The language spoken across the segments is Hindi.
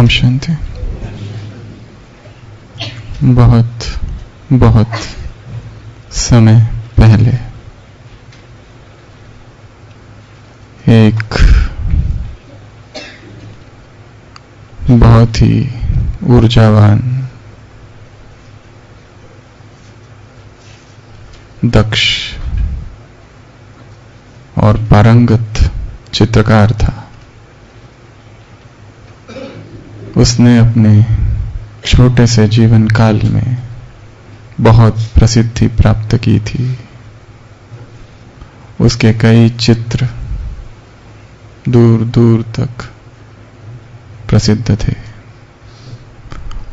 ओम शांति। बहुत बहुत समय पहले एक बहुत ही ऊर्जावान, दक्ष और पारंगत चित्रकार था। उसने अपने छोटे से जीवन काल में बहुत प्रसिद्धि प्राप्त की थी। उसके कई चित्र दूर दूर तक प्रसिद्ध थे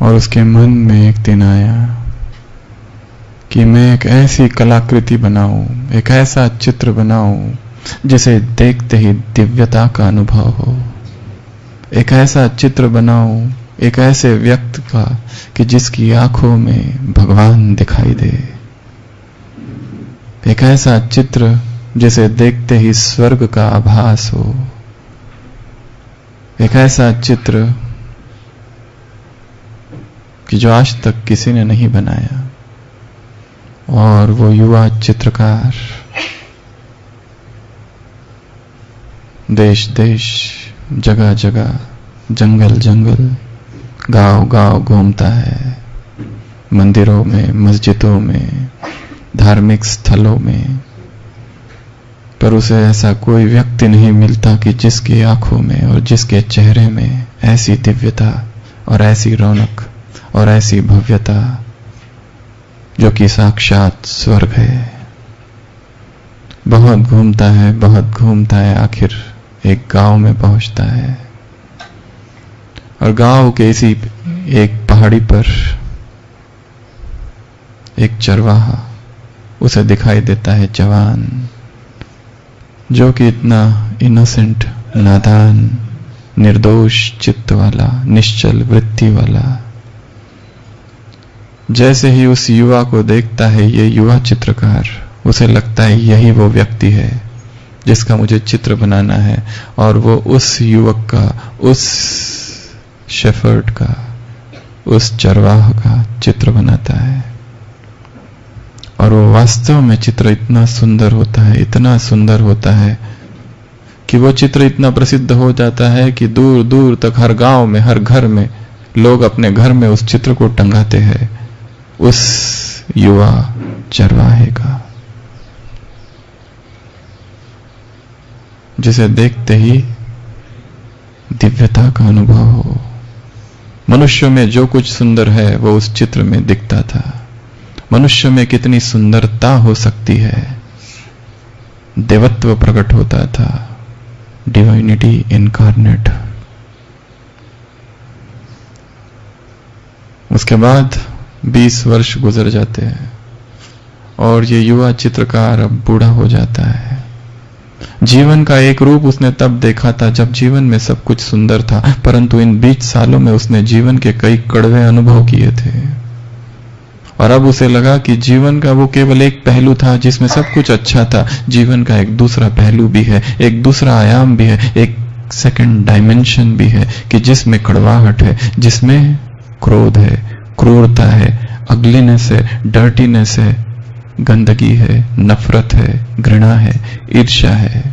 और उसके मन में एक दिन आया कि मैं एक ऐसी कलाकृति बनाऊं, एक ऐसा चित्र बनाऊं जिसे देखते ही दिव्यता का अनुभव हो। एक ऐसा चित्र बनाऊं, एक ऐसे व्यक्ति का कि जिसकी आंखों में भगवान दिखाई दे। एक ऐसा चित्र जिसे देखते ही स्वर्ग का आभास हो। एक ऐसा चित्र कि जो आज तक किसी ने नहीं बनाया। और वो युवा चित्रकार देश देश, जगह जगह, जंगल जंगल, गांव गांव घूमता है। मंदिरों में, मस्जिदों में, धार्मिक स्थलों में, पर उसे ऐसा कोई व्यक्ति नहीं मिलता कि जिसकी आंखों में और जिसके चेहरे में ऐसी दिव्यता और ऐसी रौनक और ऐसी भव्यता जो कि साक्षात स्वर्ग है। बहुत घूमता है, बहुत घूमता है, आखिर एक गांव में पहुंचता है और गांव के इसी एक पहाड़ी पर एक चरवाहा उसे दिखाई देता है, जवान, जो कि इतना इनोसेंट, नादान, निर्दोष चित्त वाला, निश्चल वृत्ति वाला। जैसे ही उस युवा को देखता है ये युवा चित्रकार, उसे लगता है यही वो व्यक्ति है जिसका मुझे चित्र बनाना है। और वो उस युवक का, उस शेफर्ड का, उस चरवाह का चित्र बनाता है। और वो वास्तव में चित्र इतना सुंदर होता है, इतना सुंदर होता है कि वो चित्र इतना प्रसिद्ध हो जाता है कि दूर दूर तक हर गांव में, हर घर में लोग अपने घर में उस चित्र को टंगाते हैं, उस युवा चरवाहे का, जिसे देखते ही दिव्यता का अनुभव हो। मनुष्य में जो कुछ सुंदर है वो उस चित्र में दिखता था। मनुष्य में कितनी सुंदरता हो सकती है, देवत्व प्रकट होता था, डिवाइनिटी इनकार्नेट। उसके बाद 20 वर्ष गुजर जाते हैं और ये युवा चित्रकार अब बूढ़ा हो जाता है। जीवन का एक रूप उसने तब देखा था जब जीवन में सब कुछ सुंदर था, परंतु इन 20 सालों में उसने जीवन के कई कड़वे अनुभव किए थे। और अब उसे लगा कि जीवन का वो केवल एक पहलू था जिसमें सब कुछ अच्छा था। जीवन का एक दूसरा पहलू भी है, एक दूसरा आयाम भी है, एक सेकंड डायमेंशन भी है कि जिसमें कड़वाहट है, जिसमें क्रोध है, क्रूरता है, अगलीनेस है, डर्टीनेस है, गंदगी है, नफरत है, घृणा है, ईर्ष्या है।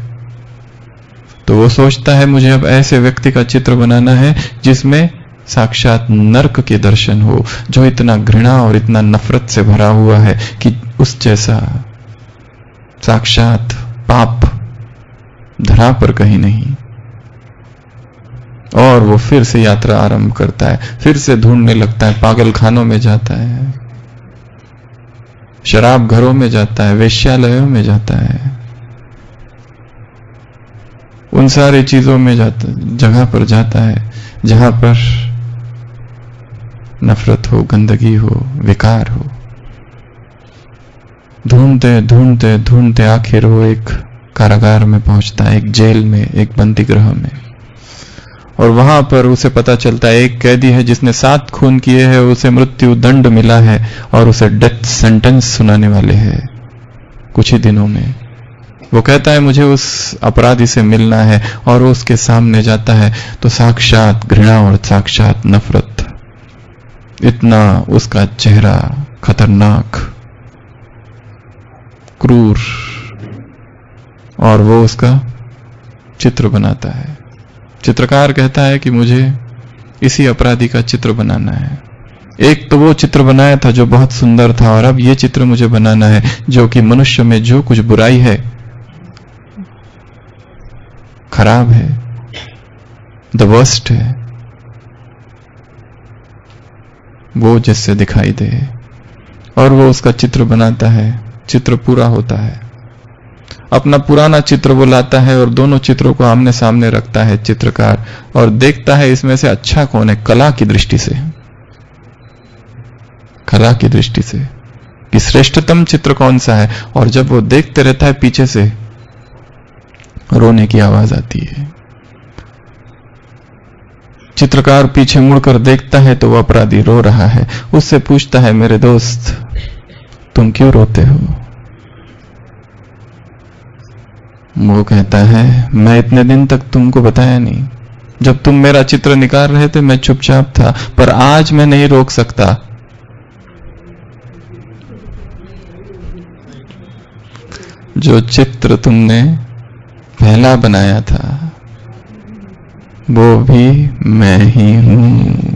तो वो सोचता है मुझे अब ऐसे व्यक्ति का चित्र बनाना है जिसमें साक्षात नरक के दर्शन हो, जो इतना घृणा और इतना नफरत से भरा हुआ है कि उस जैसा साक्षात पाप धरा पर कहीं नहीं। और वो फिर से यात्रा आरंभ करता है, फिर से ढूंढने लगता है, पागल खानों में जाता है, शराब घरों में जाता है, वेश्यालयों में जाता है, उन सारी चीजों में जाता, जगह पर जाता है जहां पर नफरत हो, गंदगी हो, विकार हो। ढूंढते ढूंढते ढूंढते आखिर वो एक कारागार में पहुंचता है, एक जेल में, एक बंदी गृह में। और वहां पर उसे पता चलता है एक कैदी है जिसने 7 खून किए हैं, उसे मृत्यु दंड मिला है और उसे डेथ सेंटेंस सुनाने वाले हैं कुछ ही दिनों में। वो कहता है मुझे उस अपराधी से मिलना है, और वो उसके सामने जाता है तो साक्षात घृणा और साक्षात नफरत, इतना उसका चेहरा खतरनाक, क्रूर, और वो उसका चित्र बनाता है। चित्रकार कहता है कि मुझे इसी अपराधी का चित्र बनाना है। एक तो वो चित्र बनाया था जो बहुत सुंदर था, और अब ये चित्र मुझे बनाना है जो कि मनुष्य में जो कुछ बुराई है, खराब है, द वर्स्ट है, वो जिससे दिखाई दे। और वो उसका चित्र बनाता है, चित्र पूरा होता है। अपना पुराना चित्र वो लाता है और दोनों चित्रों को आमने सामने रखता है चित्रकार, और देखता है इसमें से अच्छा कौन है, कला की दृष्टि से, कला की दृष्टि से कि श्रेष्ठतम चित्र कौन सा है। और जब वो देखते रहता है, पीछे से रोने की आवाज आती है। चित्रकार पीछे मुड़कर देखता है तो वो अपराधी रो रहा है। उससे पूछता है, मेरे दोस्त तुम क्यों रोते हो? वो कहता है, मैं इतने दिन तक तुमको बताया नहीं। जब तुम मेरा चित्र निकाल रहे थे मैं चुपचाप था, पर आज मैं नहीं रोक सकता। जो चित्र तुमने पहला बनाया था वो भी मैं ही हूं।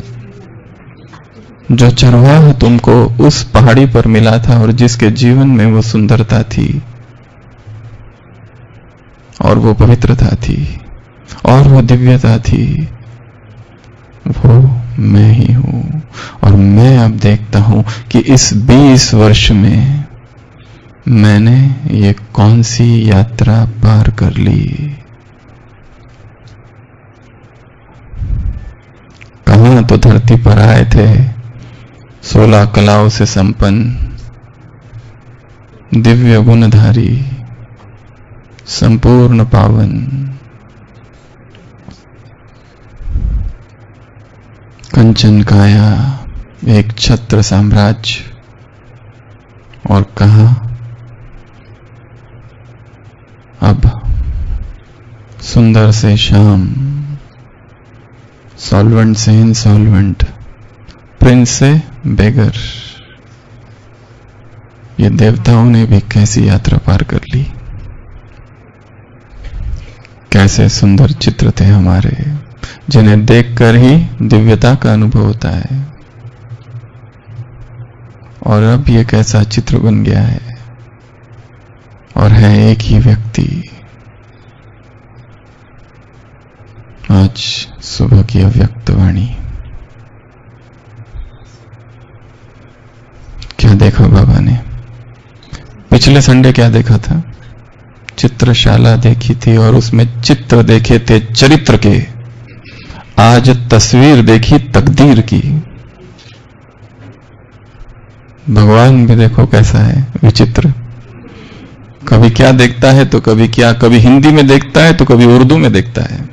जो चरवाहा तुमको उस पहाड़ी पर मिला था और जिसके जीवन में वो सुंदरता थी और वो पवित्रता थी और वो दिव्यता थी, वो मैं ही हूं। और मैं अब देखता हूं कि इस 20 वर्ष में मैंने ये कौन सी यात्रा पार कर ली। कहां तो धरती पर आए थे 16 कलाओं से संपन्न, दिव्य गुणधारी, संपूर्ण पावन, कंचन काया, एक छत्र साम्राज्य। और कहा अब सुंदर से शाम, सॉल्वेंट से इंसॉल्वेंट, प्रिंस से बेगर, ये देवताओं ने भी कैसी यात्रा पार कर ली। कैसे सुंदर चित्र थे हमारे, जिन्हें देखकर ही दिव्यता का अनुभव होता है। और अब ये कैसा चित्र बन गया है, और है एक ही व्यक्ति। आज सुबह की अव्यक्त वाणी। क्या देखा बाबा ने? पिछले संडे क्या देखा था? चित्रशाला देखी थी और उसमें चित्र देखे थे चरित्र के। आज तस्वीर देखी तकदीर की। भगवान भी देखो कैसा है विचित्र। कभी क्या देखता है तो कभी क्या, कभी हिंदी में देखता है तो कभी उर्दू में देखता है,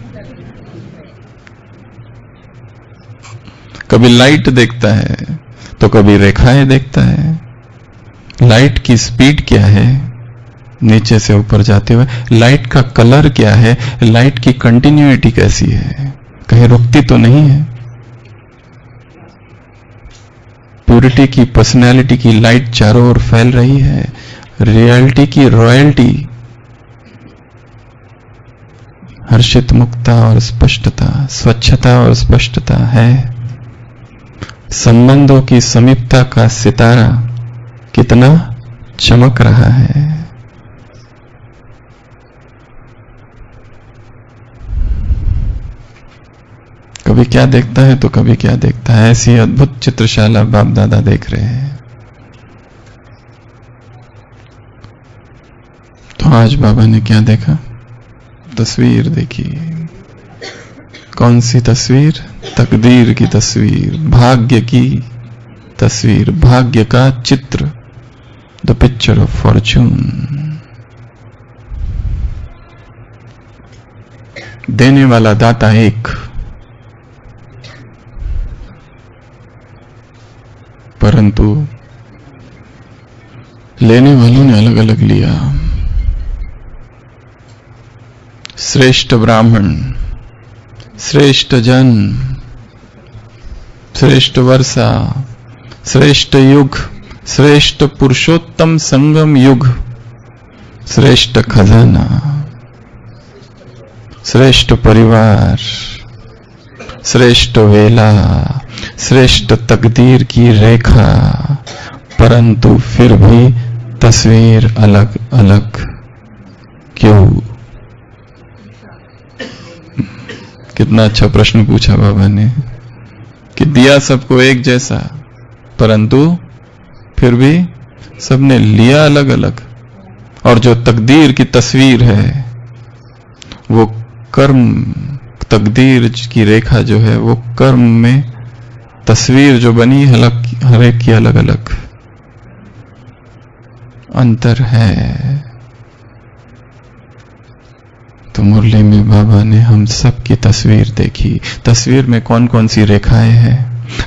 कभी लाइट देखता है तो कभी रेखाएं देखता है। लाइट की स्पीड क्या है नीचे से ऊपर जाते हुए, लाइट का कलर क्या है, लाइट की कंटिन्यूटी कैसी है, कहीं रुकती तो नहीं है। प्यूरिटी की, पर्सनैलिटी की लाइट चारों ओर फैल रही है। रियलिटी की रॉयल्टी, हर्षित मुक्ता और स्पष्टता, स्वच्छता और स्पष्टता है। संबंधों की समीपता का सितारा कितना चमक रहा है। कभी क्या देखता है तो कभी क्या देखता है। ऐसी अद्भुत चित्रशाला बाप दादा देख रहे हैं। तो आज बाबा ने क्या देखा? तस्वीर देखी। कौन सी तस्वीर? तकदीर की तस्वीर, भाग्य की तस्वीर, भाग्य का चित्र, द पिक्चर ऑफ फॉर्च्यून। देने वाला दाता एक, परंतु लेने वालों ने अलग अलग लिया। श्रेष्ठ ब्राह्मण, श्रेष्ठ जन, श्रेष्ठ वर्षा, श्रेष्ठ युग, श्रेष्ठ पुरुषोत्तम संगम युग, श्रेष्ठ खजाना, श्रेष्ठ परिवार, श्रेष्ठ वेला, श्रेष्ठ तकदीर की रेखा, परंतु फिर भी तस्वीर अलग अलग क्यों? कितना अच्छा प्रश्न पूछा बाबा ने कि दिया सबको एक जैसा, परंतु फिर भी सबने लिया अलग अलग। और जो तकदीर की तस्वीर है, वो कर्म, तकदीर की रेखा जो है, वो कर्म में तस्वीर जो बनी हर एक की अलग अलग अंतर है। तो मुरली में बाबा ने हम सब की तस्वीर देखी। तस्वीर में कौन कौन सी रेखाएं हैं,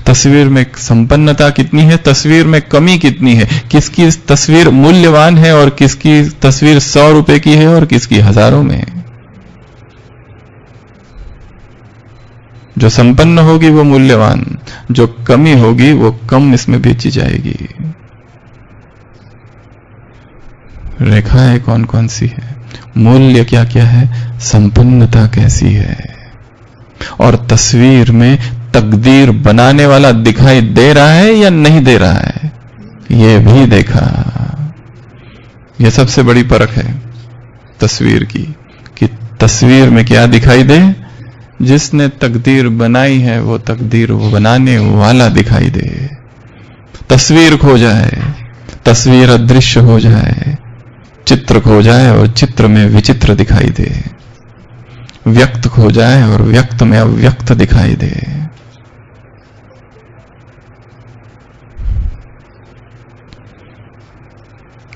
तस्वीर में संपन्नता कितनी है, तस्वीर में कमी कितनी है, किसकी तस्वीर मूल्यवान है और किसकी तस्वीर 100 रुपए की है और किसकी हजारों में। जो संपन्न होगी वो मूल्यवान, जो कमी होगी वो कम इसमें बेची जाएगी। रेखाएं कौन कौन सी है, मूल्य क्या क्या है, संपन्नता कैसी है। और तस्वीर में तकदीर बनाने वाला दिखाई दे रहा है या नहीं दे रहा है, ये भी देखा। यह सबसे बड़ी परख है तस्वीर की, कि तस्वीर में क्या दिखाई दे। जिसने तकदीर बनाई है वो तकदीर वो बनाने वाला दिखाई दे। तस्वीर खो जाए, तस्वीर अदृश्य हो जाए, चित्र खो जाए और चित्र में विचित्र दिखाई दे, व्यक्त खो जाए और व्यक्त में अव्यक्त दिखाई दे।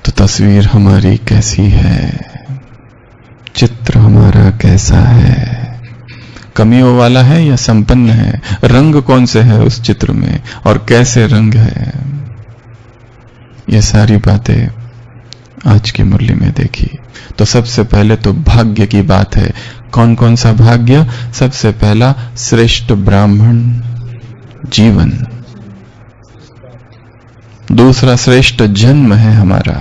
तो तस्वीर हमारी कैसी है, चित्र हमारा कैसा है, कमियों वाला है या संपन्न है, रंग कौन से है उस चित्र में और कैसे रंग है। ये सारी बातें आज की मुरली में देखी। तो सबसे पहले तो भाग्य की बात है। कौन कौन सा भाग्य? सबसे पहला श्रेष्ठ ब्राह्मण जीवन, दूसरा श्रेष्ठ जन्म है हमारा।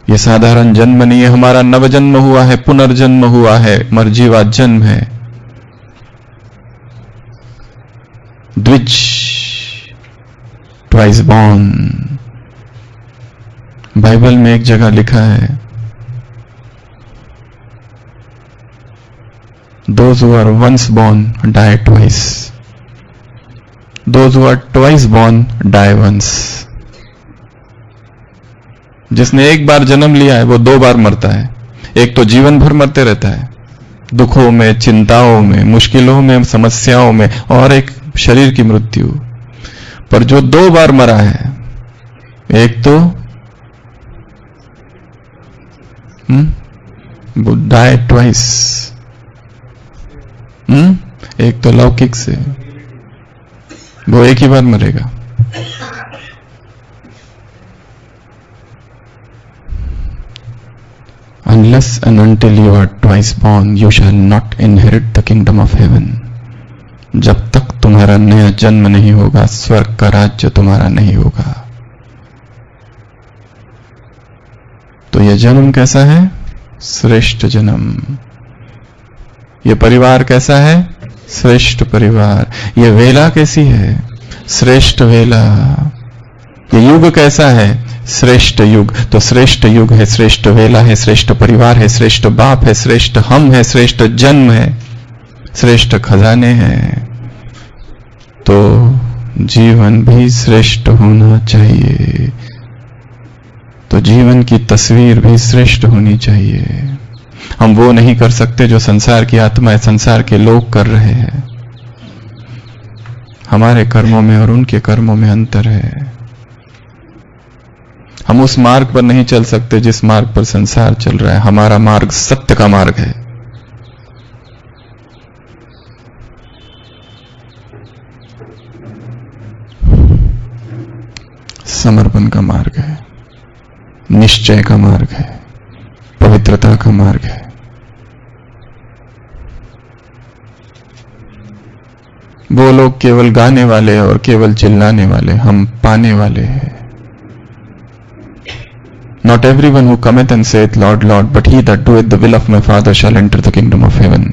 ये साधारण जन्म नहीं है, हमारा नवजन्म हुआ है, पुनर्जन्म हुआ है, मर्जीवा जन्म है। द्विज, ट्वाइस बॉर्न। बाइबल में एक जगह लिखा है, those who are once born die twice, those who are twice born die once। जिसने एक बार जन्म लिया है वो 2 बार मरता है। एक तो जीवन भर मरते रहता है, दुखों में, चिंताओं में, मुश्किलों में, समस्याओं में, और एक शरीर की मृत्यु। पर जो 2 बार मरा है, एक तो डाई ट्वाइस, एक तो लौकिक से, वो एक ही बार मरेगा। Unless and until you are twice born, you shall not inherit the kingdom of heaven। जब तक तुम्हारा नया जन्म नहीं होगा, स्वर्ग का राज्य तुम्हारा नहीं होगा। तो यह जन्म कैसा है? श्रेष्ठ जन्म। यह परिवार कैसा है? श्रेष्ठ परिवार। यह वेला कैसी है? श्रेष्ठ वेला। यह युग कैसा है? श्रेष्ठ युग। तो श्रेष्ठ युग है, श्रेष्ठ वेला है, श्रेष्ठ परिवार है, श्रेष्ठ बाप है, श्रेष्ठ हम है, श्रेष्ठ जन्म है, श्रेष्ठ खजाने हैं। तो जीवन भी श्रेष्ठ होना चाहिए। तो जीवन की तस्वीर भी श्रेष्ठ होनी चाहिए। हम वो नहीं कर सकते जो संसार की आत्माएं, संसार के लोग कर रहे हैं। हमारे कर्मों में और उनके कर्मों में अंतर है। हम उस मार्ग पर नहीं चल सकते जिस मार्ग पर संसार चल रहा है। हमारा मार्ग सत्य का मार्ग है। समर्पण का मार्ग है, निश्चय का मार्ग है, पवित्रता का मार्ग है। वो लोग केवल गाने वाले और केवल चिल्लाने वाले, हम पाने वाले हैं। Not everyone who cometh and saith, Lord, Lord, but he that doeth the will of my Father shall enter the kingdom of heaven.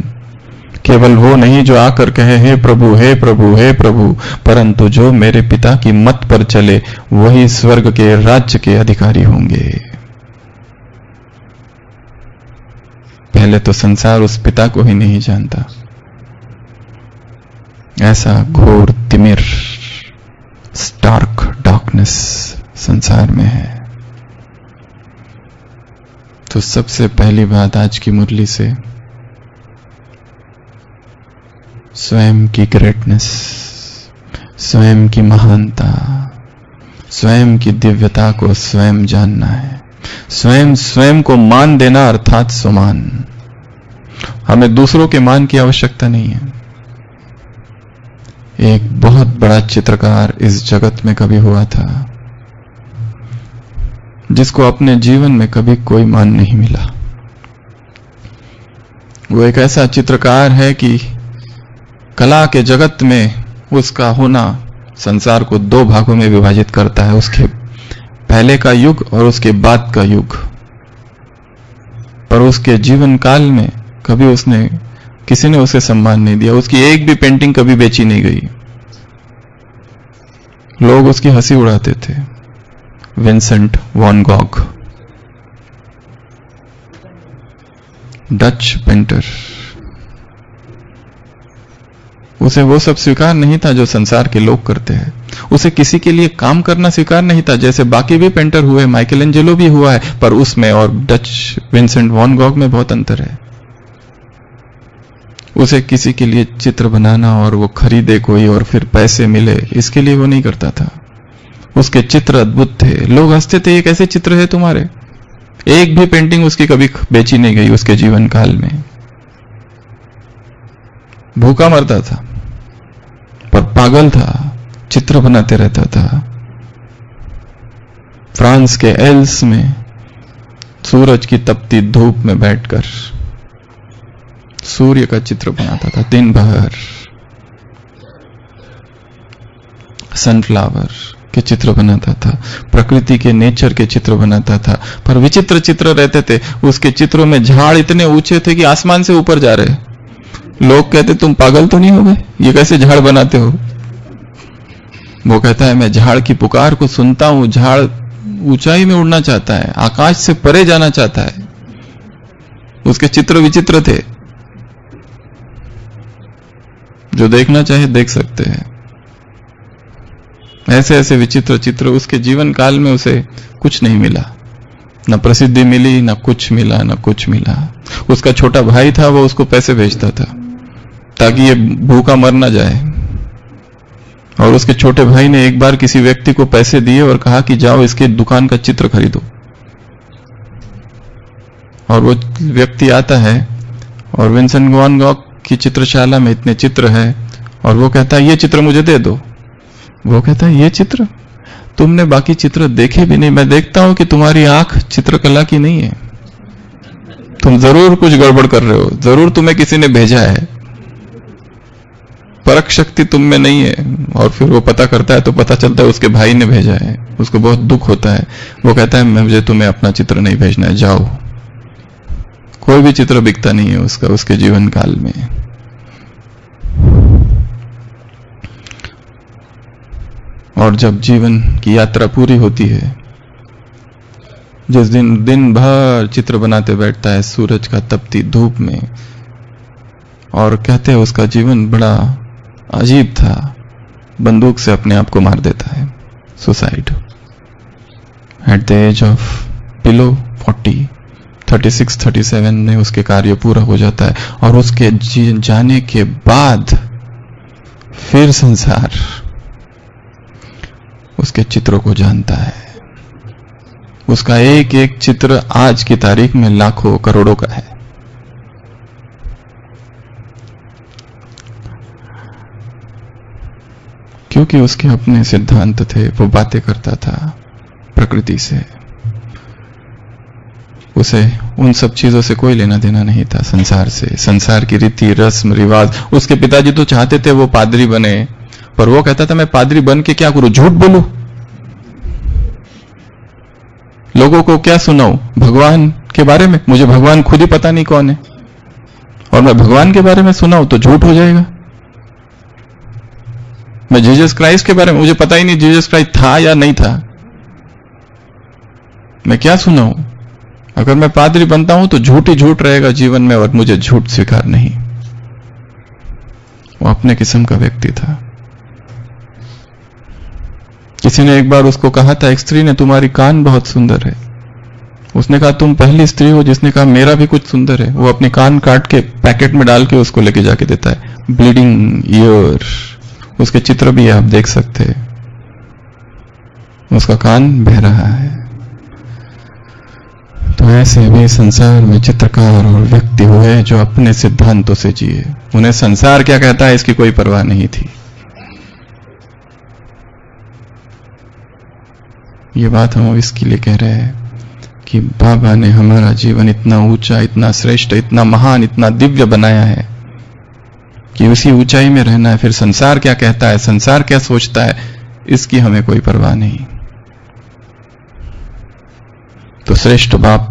केवल वो नहीं जो आकर कहे हे प्रभु, हे प्रभु, हे प्रभु, परंतु जो मेरे पिता की मत पर चले वही स्वर्ग के राज्य के अधिकारी होंगे। पहले तो संसार उस पिता को ही नहीं जानता। ऐसा घोर तिमिर, स्टार्क डार्कनेस संसार में है। तो सबसे पहली बात आज की मुरली से, स्वयं की ग्रेटनेस, स्वयं की महानता, स्वयं की दिव्यता को स्वयं जानना है। स्वयं स्वयं को मान देना अर्थात सुमान। हमें दूसरों के मान की आवश्यकता नहीं है। एक बहुत बड़ा चित्रकार इस जगत में कभी हुआ था जिसको अपने जीवन में कभी कोई मान नहीं मिला। वो एक ऐसा चित्रकार है कि कला के जगत में उसका होना संसार को दो भागों में विभाजित करता है, उसके पहले का युग और उसके बाद का युग। पर उसके जीवन काल में कभी किसी ने उसे सम्मान नहीं दिया। उसकी एक भी पेंटिंग कभी बेची नहीं गई। लोग उसकी हंसी उड़ाते थे। Vincent van Gogh, Dutch painter. उसे वो सब स्वीकार नहीं था जो संसार के लोग करते हैं। उसे किसी के लिए काम करना स्वीकार नहीं था, जैसे बाकी भी पेंटर हुए, माइकल एंजेलो भी हुआ है, पर उसमें और डच विंसेंट वॉन गॉग में बहुत अंतर है। उसे किसी के लिए चित्र बनाना और वो खरीदे कोई और फिर पैसे मिले, इसके लिए वो नहीं करता था। उसके चित्र अद्भुत थे। लोग हंसते थे, ये कैसे चित्र है तुम्हारे। एक भी पेंटिंग उसकी कभी बेची नहीं गई उसके जीवन काल में। भूखा मरता था पर पागल था, चित्र बनाते रहता था। फ्रांस के एल्स में सूरज की तपती धूप में बैठकर सूर्य का चित्र बनाता था दिन भर। सनफ्लावर के चित्र बनाता था, प्रकृति के नेचर के चित्र बनाता था। पर विचित्र चित्र रहते थे उसके चित्रों में। झाड़ इतने ऊंचे थे कि आसमान से ऊपर जा रहे। लोग कहते तुम पागल तो नहीं हो गए, ये कैसे झाड़ बनाते हो। वो कहता है मैं झाड़ की पुकार को सुनता हूं। झाड़ ऊंचाई में उड़ना चाहता है, आकाश से परे जाना चाहता है। उसके चित्र विचित्र थे, जो देखना चाहे देख सकते हैं। ऐसे ऐसे विचित्र चित्र। उसके जीवन काल में उसे कुछ नहीं मिला, न प्रसिद्धि मिली, न कुछ मिला, न कुछ मिला। उसका छोटा भाई था, वो उसको पैसे भेजता था ताकि ये भूखा मर ना जाए। और उसके छोटे भाई ने एक बार किसी व्यक्ति को पैसे दिए और कहा कि जाओ इसके दुकान का चित्र खरीदो। और वो व्यक्ति आता है और विंसेंट वैन गॉग की चित्रशाला में इतने चित्र है और वो कहता है ये चित्र मुझे दे दो। वो कहता है ये चित्र तुमने बाकी चित्र देखे भी नहीं। मैं देखता हूं कि तुम्हारी आंख चित्रकला की नहीं है, तुम जरूर कुछ गड़बड़ कर रहे हो, जरूर तुम्हें किसी ने भेजा है, परख शक्ति तुम में नहीं है। और फिर वो पता करता है तो पता चलता है उसके भाई ने भेजा है। उसको बहुत दुख होता है। वो कहता है मुझे तुम्हें अपना चित्र नहीं भेजना है, जाओ। कोई भी चित्र बिकता नहीं है उसका उसके जीवन काल में। और जब जीवन की यात्रा पूरी होती है, जिस दिन भर चित्र बनाते बैठता है सूरज का तपती धूप में, और कहते हैं उसका जीवन बड़ा अजीब था, बंदूक से अपने आप को मार देता है, suicide at the age of below 40, 36-37 में उसके कार्य पूरा हो जाता है। और उसके जाने के बाद फिर संसार उसके चित्रों को जानता है। उसका एक एक चित्र आज की तारीख में लाखों करोड़ों का है। क्योंकि उसके अपने सिद्धांत थे, वो बातें करता था प्रकृति से। उसे उन सब चीजों से कोई लेना देना नहीं था, संसार से, संसार की रीति रस्म रिवाज। उसके पिताजी तो चाहते थे वो पादरी बने, पर वो कहता था मैं पादरी बन के क्या करूं, झूठ बोलूं, लोगों को क्या सुनाऊं भगवान के बारे में, मुझे भगवान खुद ही पता नहीं कौन है, और मैं भगवान के बारे में सुनाऊं तो झूठ हो जाएगा। मैं जीसस क्राइस्ट के बारे में, मुझे पता ही नहीं जीसस क्राइस्ट था या नहीं था, मैं क्या सुनाऊं। अगर मैं पादरी बनता हूं तो झूठ ही झूठ रहेगा जीवन में, और मुझे झूठ स्वीकार नहीं। वो अपने किस्म का व्यक्ति था। किसी ने एक बार उसको कहा था, एक स्त्री ने, तुम्हारी कान बहुत सुंदर है। उसने कहा तुम पहली स्त्री हो जिसने कहा मेरा भी कुछ सुंदर है। वो अपने कान काट के पैकेट में डाल के उसको लेके जाके देता है, ब्लीडिंग ईयर। उसके चित्र भी आप देख सकते हैं, उसका कान बह रहा है। तो ऐसे भी संसार में चित्रकार और व्यक्ति हुए जो अपने सिद्धांतों से जिए। उन्हें संसार क्या कहता है इसकी कोई परवाह नहीं थी। ये बात हम इसके लिए कह रहे हैं कि बाबा ने हमारा जीवन इतना ऊंचा, इतना श्रेष्ठ, इतना महान, इतना दिव्य बनाया है कि उसी ऊंचाई में रहना है। फिर संसार क्या कहता है, संसार क्या सोचता है, इसकी हमें कोई परवाह नहीं। तो श्रेष्ठ बाप,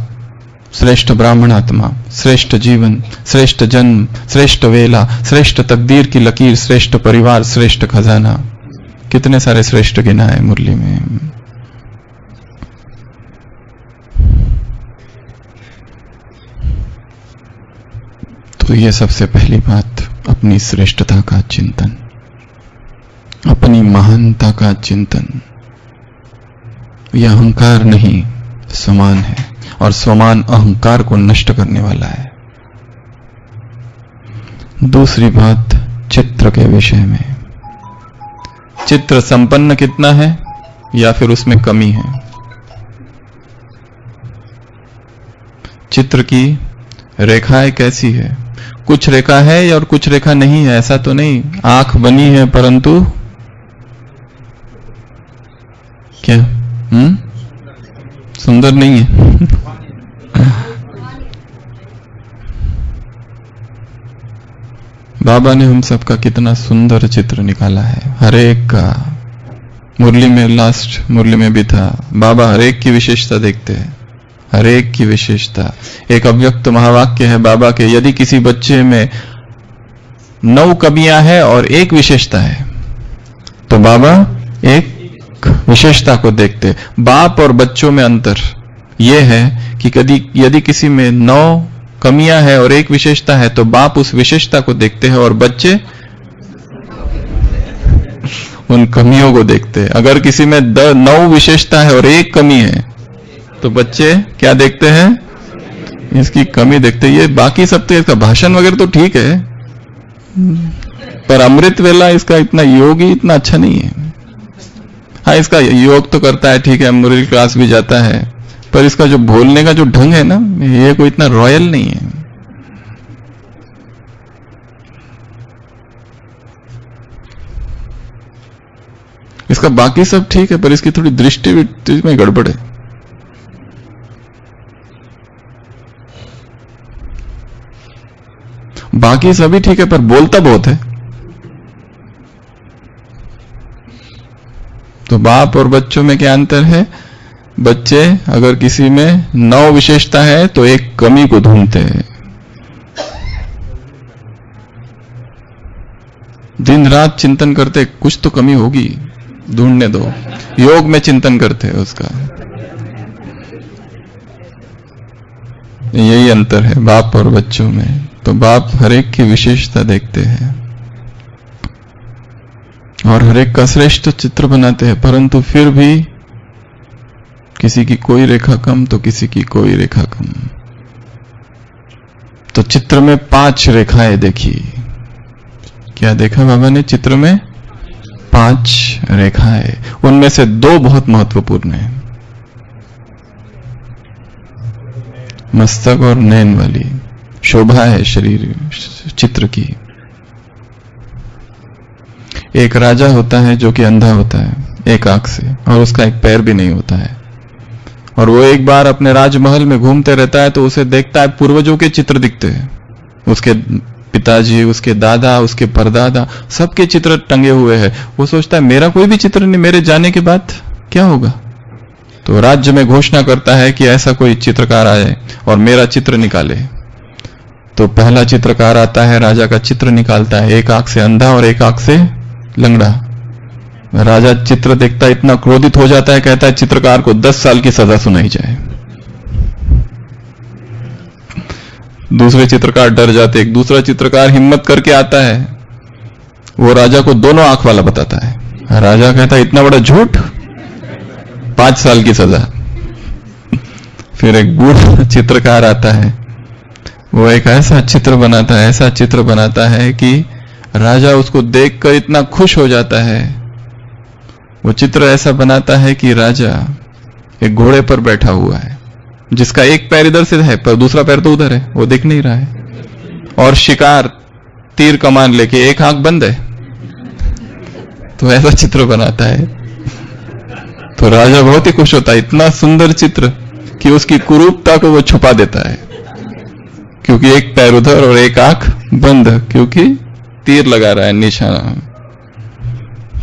श्रेष्ठ ब्राह्मण आत्मा, श्रेष्ठ जीवन, श्रेष्ठ जन्म, श्रेष्ठ वेला, श्रेष्ठ तकदीर की लकीर, श्रेष्ठ परिवार, श्रेष्ठ खजाना, कितने सारे श्रेष्ठ गिना है मुरली में। तो ये सबसे पहली बात, अपनी श्रेष्ठता का चिंतन, अपनी महानता का चिंतन। यह अहंकार नहीं, स्वमान है, और स्वमान अहंकार को नष्ट करने वाला है। दूसरी बात, चित्र के विषय में, चित्र संपन्न कितना है या फिर उसमें कमी है। चित्र की रेखाएं कैसी है, कुछ रेखा है और कुछ रेखा नहीं है, ऐसा तो नहीं। आंख बनी है परंतु क्या सुंदर नहीं है। बाबा ने हम सबका कितना सुंदर चित्र निकाला है, हर एक का। मुरली में, लास्ट मुरली में भी था, बाबा हर एक की विशेषता देखते हैं, हर एक की विशेषता। एक अव्यक्त महावाक्य है बाबा के, यदि किसी बच्चे में 9 कमियां हैं और 1 विशेषता है तो बाबा एक विशेषता को देखते। बाप और बच्चों में अंतर यह है कि यदि किसी में 9 कमियां हैं और 1 विशेषता है तो बाप उस विशेषता को देखते हैं और बच्चे उन कमियों को देखते हैं। अगर किसी में 9 विशेषता है और 1 कमी है तो बच्चे क्या देखते हैं, इसकी कमी देखते हैं। ये बाकी सब तो, इसका भाषण वगैरह तो ठीक है, पर अमृत वेला इसका इतना योग ही इतना अच्छा नहीं है। हाँ, इसका योग तो करता है, ठीक है, मुरली क्लास भी जाता है, पर इसका जो बोलने का जो ढंग है ना, ये कोई इतना रॉयल नहीं है। इसका बाकी सब ठीक है, पर इसकी थोड़ी दृष्टि में गड़बड़ है। बाकी सभी ठीक है, पर बोलता बहुत है। तो बाप और बच्चों में क्या अंतर है, बच्चे अगर किसी में 9 विशेषता है तो 1 कमी को ढूंढते हैं, दिन रात चिंतन करते, कुछ तो कमी होगी, ढूंढने दो। योग में चिंतन करते हैं उसका। यही अंतर है बाप और बच्चों में। तो बाप हर एक की विशेषता देखते हैं और हर एक का श्रेष्ठ चित्र बनाते हैं, परंतु फिर भी किसी की कोई रेखा कम तो किसी की कोई रेखा कम। तो चित्र में 5 रेखाएं देखी। क्या देखा बाबा ने चित्र में? 5 रेखाएं, उनमें से 2 बहुत महत्वपूर्ण है, मस्तक और नैन वाली। शोभा है शरीर चित्र की। एक राजा होता है जो कि अंधा होता है एक आंख से, और उसका एक पैर भी नहीं होता है, और वो एक बार अपने राजमहल में घूमते रहता है तो उसे देखता है पूर्वजों के चित्र दिखते हैं, उसके पिताजी, उसके दादा, उसके परदादा, सबके चित्र टंगे हुए हैं। वो सोचता है मेरा कोई भी चित्र नहीं, मेरे जाने के बाद क्या होगा। तो राज्य में घोषणा करता है कि ऐसा कोई चित्रकार आए और मेरा चित्र निकाले। तो पहला चित्रकार आता है, राजा का चित्र निकालता है, एक आंख से अंधा और एक आंख से लंगड़ा। राजा चित्र देखता है, इतना क्रोधित हो जाता है, कहता है चित्रकार को 10 साल की सजा सुनाई जाए। दूसरे चित्रकार डर जाते, एक दूसरा चित्रकार हिम्मत करके आता है, वो राजा को दोनों आंख वाला बताता है। राजा कहता है इतना बड़ा झूठ, 5 साल की सजा। फिर एक गूढ़ चित्रकार आता है, वो एक ऐसा चित्र बनाता है, ऐसा चित्र बनाता है कि राजा उसको देखकर इतना खुश हो जाता है। वो चित्र ऐसा बनाता है कि राजा एक घोड़े पर बैठा हुआ है, जिसका एक पैर इधर से है पर दूसरा पैर तो उधर है, वो दिख नहीं रहा है, और शिकार तीर कमान लेके, एक आंख बंद है। तो ऐसा चित्र बनाता है। तो राजा बहुत ही खुश होता है, इतना सुंदर चित्र कि उसकी कुरूपता को वो छुपा देता है, क्योंकि एक पैर उधर और एक आंख बंद, क्योंकि तीर लगा रहा है निशाना।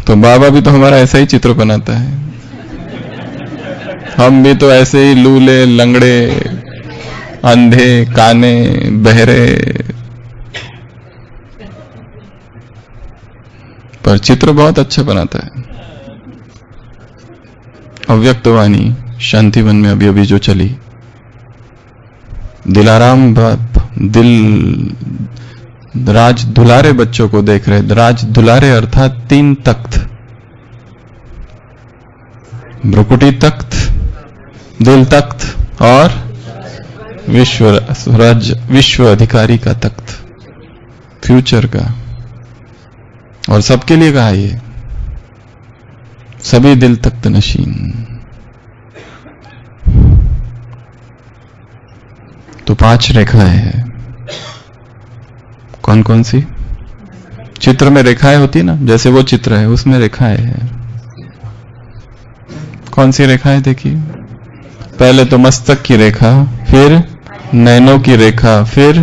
तो बाबा भी तो हमारा ऐसा ही चित्र बनाता है, हम भी तो ऐसे ही लूले, लंगड़े, अंधे, काने, बहरे, पर चित्र बहुत अच्छा बनाता है। अव्यक्तवाणी शांतिवन में अभी अभी जो चली, दिलाराम बाप राज दुलारे बच्चों को देख रहे। राज दुलारे अर्थात 3 तख्त, भ्रुकुटी तख्त, दिल तख्त और विश्व अधिकारी का तख्त, फ्यूचर का। और सबके लिए कहा ये, सभी दिल तख्त नशीन। तो 5 रेखाएं हैं। कौन कौन सी? चित्र में रेखाएं होती ना, जैसे वो चित्र है उसमें रेखाएं हैं। कौन सी रेखाएं देखिए? पहले तो मस्तक की रेखा, फिर नैनों की रेखा, फिर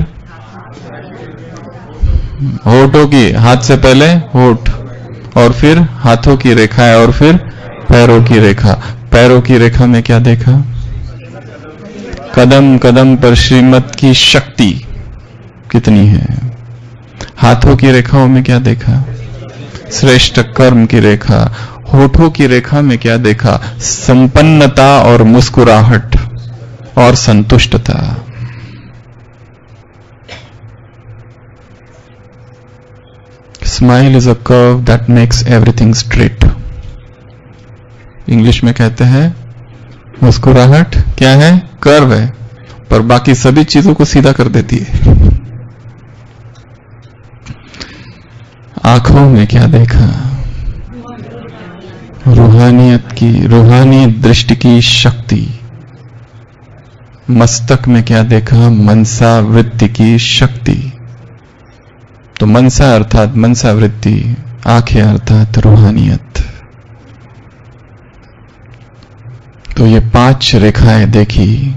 होठों की, हाथ से पहले होठ, और फिर हाथों की रेखा है, और फिर पैरों की रेखा। पैरों की रेखा में क्या देखा? कदम कदम पर श्रीमत की शक्ति कितनी है। हाथों की रेखाओं में क्या देखा? श्रेष्ठ कर्म की रेखा। होठों की रेखा में क्या देखा? संपन्नता और मुस्कुराहट और संतुष्टता। Smile is a curve that makes everything straight. English में कहते हैं मुस्कुराहट क्या है? कर्व है, पर बाकी सभी चीजों को सीधा कर देती है। आंखों में क्या देखा? रूहानियत की, रूहानी दृष्टि की शक्ति। मस्तक में क्या देखा? मनसा वृत्ति की शक्ति। तो मनसा अर्थात मनसा वृत्ति, आंखें अर्थात रूहानियत। तो ये 5 रेखाएं देखी।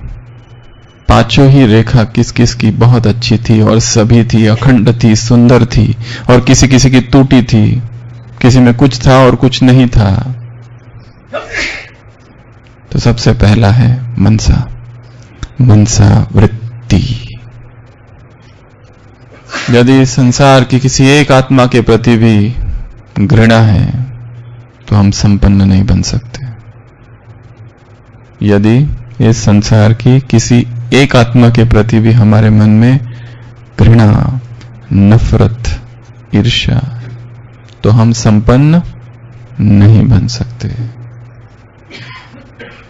पांचों ही रेखा किस किस की बहुत अच्छी थी, और सभी थी अखंड थी, सुंदर थी, और किसी किसी की टूटी थी, किसी में कुछ था और कुछ नहीं था। तो सबसे पहला है मनसा, मनसा वृत्ति। यदि संसार की किसी एक आत्मा के प्रति भी घृणा है तो हम संपन्न नहीं बन सकते। यदि इस संसार की किसी एक आत्मा के प्रति भी हमारे मन में घृणा, नफरत, ईर्ष्या, तो हम संपन्न नहीं बन सकते।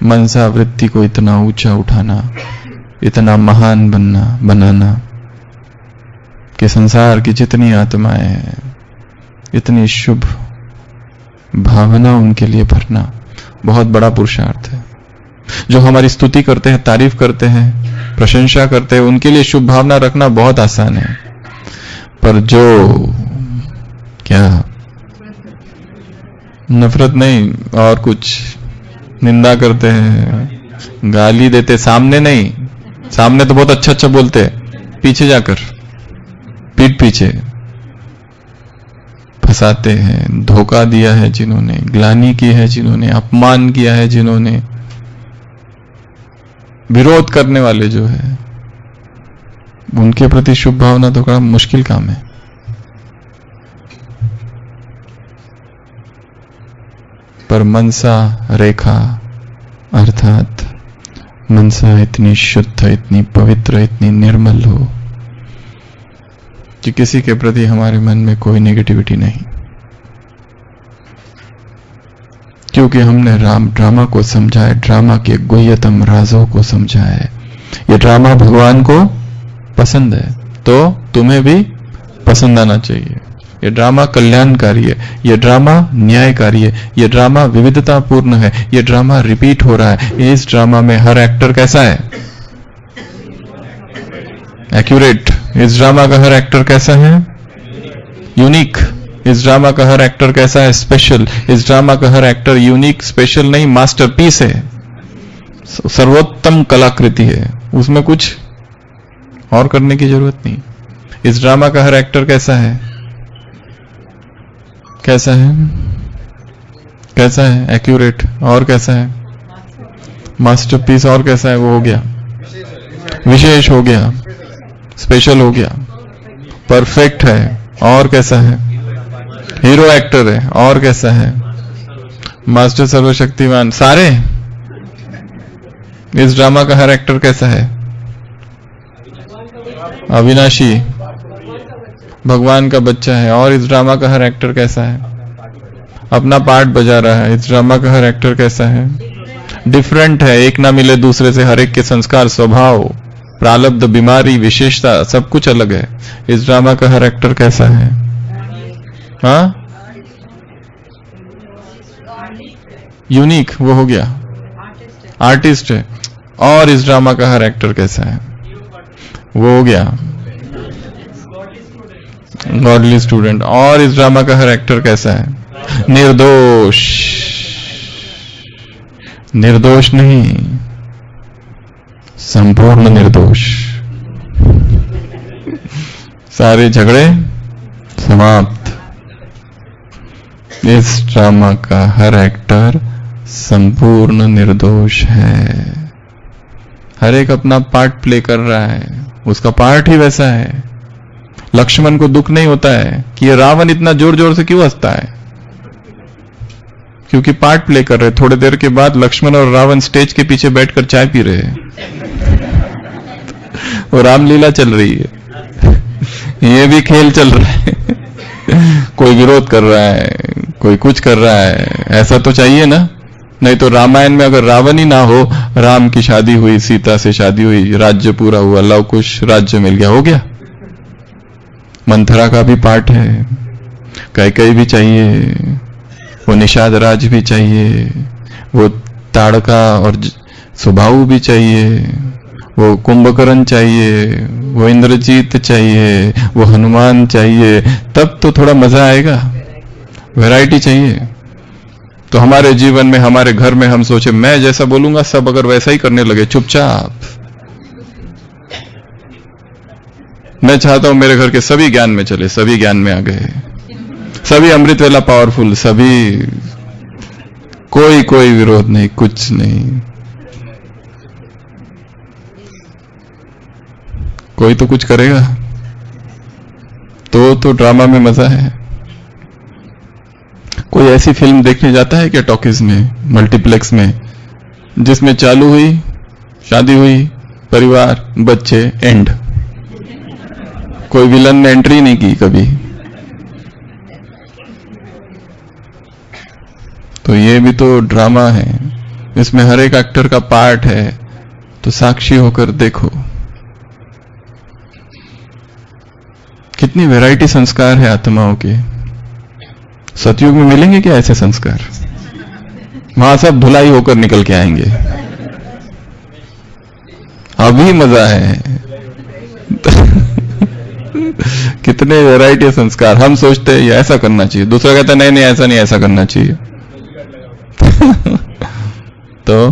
मनसा वृत्ति को इतना ऊंचा उठाना, इतना महान बनाना कि संसार की जितनी आत्माएं हैं, इतनी शुभ भावना उनके लिए भरना बहुत बड़ा पुरुषार्थ है। जो हमारी स्तुति करते हैं, तारीफ करते हैं, प्रशंसा करते हैं, उनके लिए शुभ भावना रखना बहुत आसान है। पर जो क्या नफरत नहीं और कुछ निंदा करते हैं, गाली देते, सामने नहीं, सामने तो बहुत अच्छा अच्छा बोलते, पीछे जाकर, पीठ पीछे फंसाते हैं। धोखा दिया है जिन्होंने, ग्लानि की है जिन्होंने, अपमान किया है जिन्होंने, विरोध करने वाले जो है, उनके प्रति शुभ भावना तो बड़ा मुश्किल काम है। पर मनसा रेखा अर्थात मनसा इतनी शुद्ध, इतनी पवित्र, इतनी निर्मल हो कि किसी के प्रति हमारे मन में कोई नेगेटिविटी नहीं, क्योंकि हमने ड्रामा को समझा है, ड्रामा के गुह्यतम राजों को समझा है। ये ड्रामा भगवान को पसंद है तो तुम्हें भी पसंद आना चाहिए। ये ड्रामा कल्याणकारी है, ये ड्रामा न्यायकारी है, ये ड्रामा विविधतापूर्ण है, ये ड्रामा रिपीट हो रहा है। इस ड्रामा में हर एक्टर कैसा है? एक्यूरेट। इस ड्रामा का हर एक्टर कैसा है? यूनिक। इस ड्रामा का हर एक्टर कैसा है? स्पेशल। इस ड्रामा का हर एक्टर यूनिक, स्पेशल नहीं, मास्टरपीस है, सर्वोत्तम कलाकृति है, उसमें कुछ और करने की जरूरत नहीं। इस ड्रामा का हर एक्टर कैसा है? कैसा है? कैसा है? एक्यूरेट। और कैसा है? मास्टरपीस। और कैसा है? वो हो गया विशेष, हो गया स्पेशल, हो गया परफेक्ट है। और कैसा है? हीरो एक्टर है। और कैसा है? मास्टर सर्वशक्तिमान। सारे। इस ड्रामा का हर एक्टर कैसा है? अविनाशी, भगवान का बच्चा है। और इस ड्रामा का हर एक्टर कैसा है? अपना पार्ट बजा रहा है। इस ड्रामा का हर एक्टर कैसा है? डिफरेंट है, एक ना मिले दूसरे से। हर एक के संस्कार, स्वभाव, प्रारब्ध, बीमारी, विशेषता सब कुछ अलग है। इस ड्रामा का हर एक्टर कैसा है? हाँ, यूनिक, वो हो गया आर्टिस्ट है। और इस ड्रामा का हर एक्टर कैसा है? वो हो गया गॉडली स्टूडेंट। और इस ड्रामा का हर एक्टर कैसा है? निर्दोष। निर्दोष नहीं, संपूर्ण निर्दोष। सारे झगड़े समाप्त। इस ड्रामा का हर एक्टर संपूर्ण निर्दोष है। हर एक अपना पार्ट प्ले कर रहा है, उसका पार्ट ही वैसा है। लक्ष्मण को दुख नहीं होता है कि ये रावण इतना जोर जोर से क्यों हंसता है, क्योंकि पार्ट प्ले कर रहे। थोड़ी देर के बाद लक्ष्मण और रावण स्टेज के पीछे बैठकर चाय पी रहे हैं। वो रामलीला चल रही है, ये भी खेल चल रहा है। कोई विरोध कर रहा है, कोई कुछ कर रहा है, ऐसा तो चाहिए ना। नहीं तो रामायण में अगर रावण ही ना हो, राम की शादी हुई, सीता से शादी हुई, राज्य पूरा हुआ, लव कुश, राज्य मिल गया, हो गया। मंथरा का भी पार्ट है, कैकेयी भी चाहिए, वो निषाद राज भी चाहिए, वो ताड़का और सुबाहु भी चाहिए, वो कुंभकर्ण चाहिए, वो इंद्रजीत चाहिए, वो हनुमान चाहिए, तब तो थोड़ा मजा आएगा। वैरायटी चाहिए। तो हमारे जीवन में, हमारे घर में हम सोचे मैं जैसा बोलूंगा सब अगर वैसा ही करने लगे चुपचाप। मैं चाहता हूं मेरे घर के सभी ज्ञान में चले, सभी ज्ञान में आ गए, सभी अमृत वेला पावरफुल, सभी, कोई विरोध नहीं, कुछ नहीं। कोई तो कुछ करेगा तो ड्रामा में मजा है। कोई ऐसी फिल्म देखने जाता है क्या टॉकीज में, मल्टीप्लेक्स में, जिसमें चालू हुई, शादी हुई, परिवार, बच्चे, एंड, कोई विलन ने एंट्री नहीं की कभी। तो ये भी तो ड्रामा है, इसमें हर एक एक्टर का पार्ट है। तो साक्षी होकर देखो कितनी वैरायटी संस्कार है आत्माओं के। सतयुग में मिलेंगे क्या ऐसे संस्कार? वहां सब धुलाई होकर निकल के आएंगे। अभी मजा है। कितने वैरायटी संस्कार। हम सोचते हैं ये ऐसा करना चाहिए, दूसरा कहता है नहीं ऐसा नहीं, ऐसा करना चाहिए। तो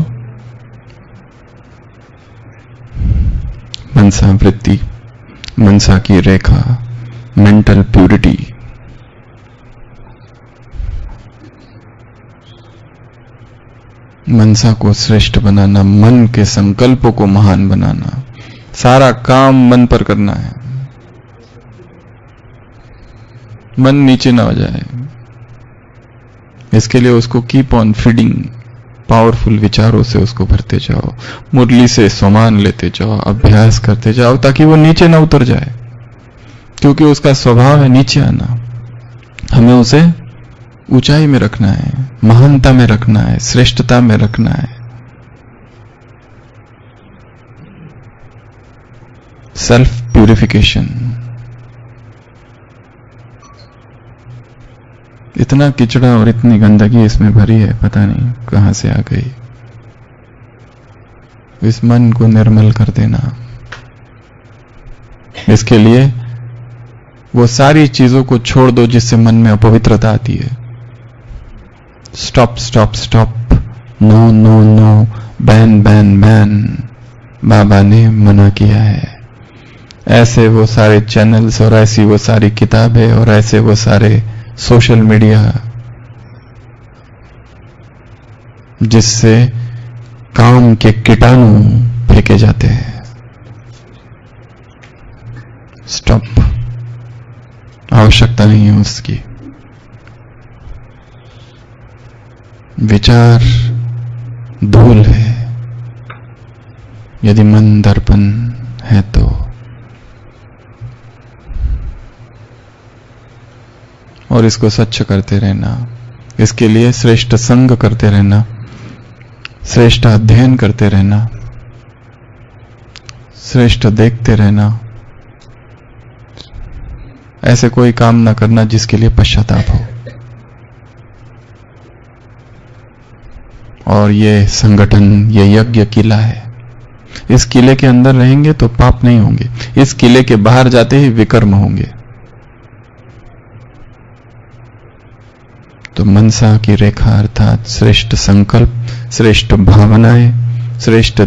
मनसा वृत्ति, मनसा की रेखा, मेंटल प्यूरिटी। मनसा को श्रेष्ठ बनाना, मन के संकल्पों को महान बनाना, सारा काम मन पर करना है, मन नीचे ना हो जाए। इसके लिए उसको कीप ऑन फीडिंग, पावरफुल विचारों से उसको भरते जाओ, मुरली से सामान लेते जाओ, अभ्यास करते जाओ, ताकि वो नीचे ना उतर जाए, क्योंकि उसका स्वभाव है नीचे आना। हमें उसे ऊंचाई में रखना है, महानता में रखना है, श्रेष्ठता में रखना है। Self purification. इतना किचड़ा और इतनी गंदगी इसमें भरी है, पता नहीं कहां से आ गई। इस मन को निर्मल कर देना, इसके लिए वो सारी चीजों को छोड़ दो जिससे मन में अपवित्रता आती है। Stop stop stop, no no no, ban ban ban, बाबा ने मना किया है। ऐसे वो सारे चैनल्स और ऐसी वो सारी किताबें और ऐसे वो सारे सोशल मीडिया जिससे काम के कीटाणु फेंके जाते हैं। स्टॉप, आवश्यकता नहीं है उसकी। विचार धूल है, यदि मन दर्पण है तो। और इसको स्वच्छ करते रहना, इसके लिए श्रेष्ठ संग करते रहना, श्रेष्ठ अध्ययन करते रहना, श्रेष्ठ देखते रहना। ऐसे कोई काम ना करना जिसके लिए पश्चाताप हो। और ये संगठन, ये यज्ञ किला है, इस किले के अंदर रहेंगे तो पाप नहीं होंगे, इस किले के बाहर जाते ही विकर्म होंगे। तो मनसा की रेखा अर्थात श्रेष्ठ संकल्प, श्रेष्ठ भावनाएं, श्रेष्ठ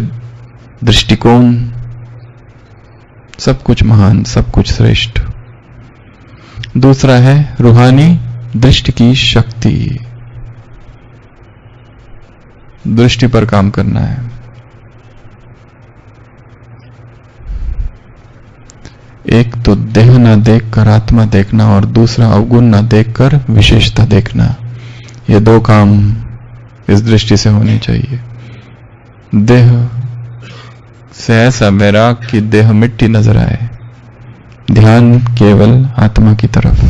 दृष्टिकोण, सब कुछ महान, सब कुछ श्रेष्ठ। दूसरा है रूहानी दृष्टि की शक्ति, दृष्टि पर काम करना है। एक तो देह ना देखकर आत्मा देखना, और दूसरा अवगुण ना देखकर विशेषता देखना। ये दो काम इस दृष्टि से होने चाहिए। देह से ऐसा वैराग कि देह मिट्टी नजर आए, ध्यान केवल आत्मा की तरफ।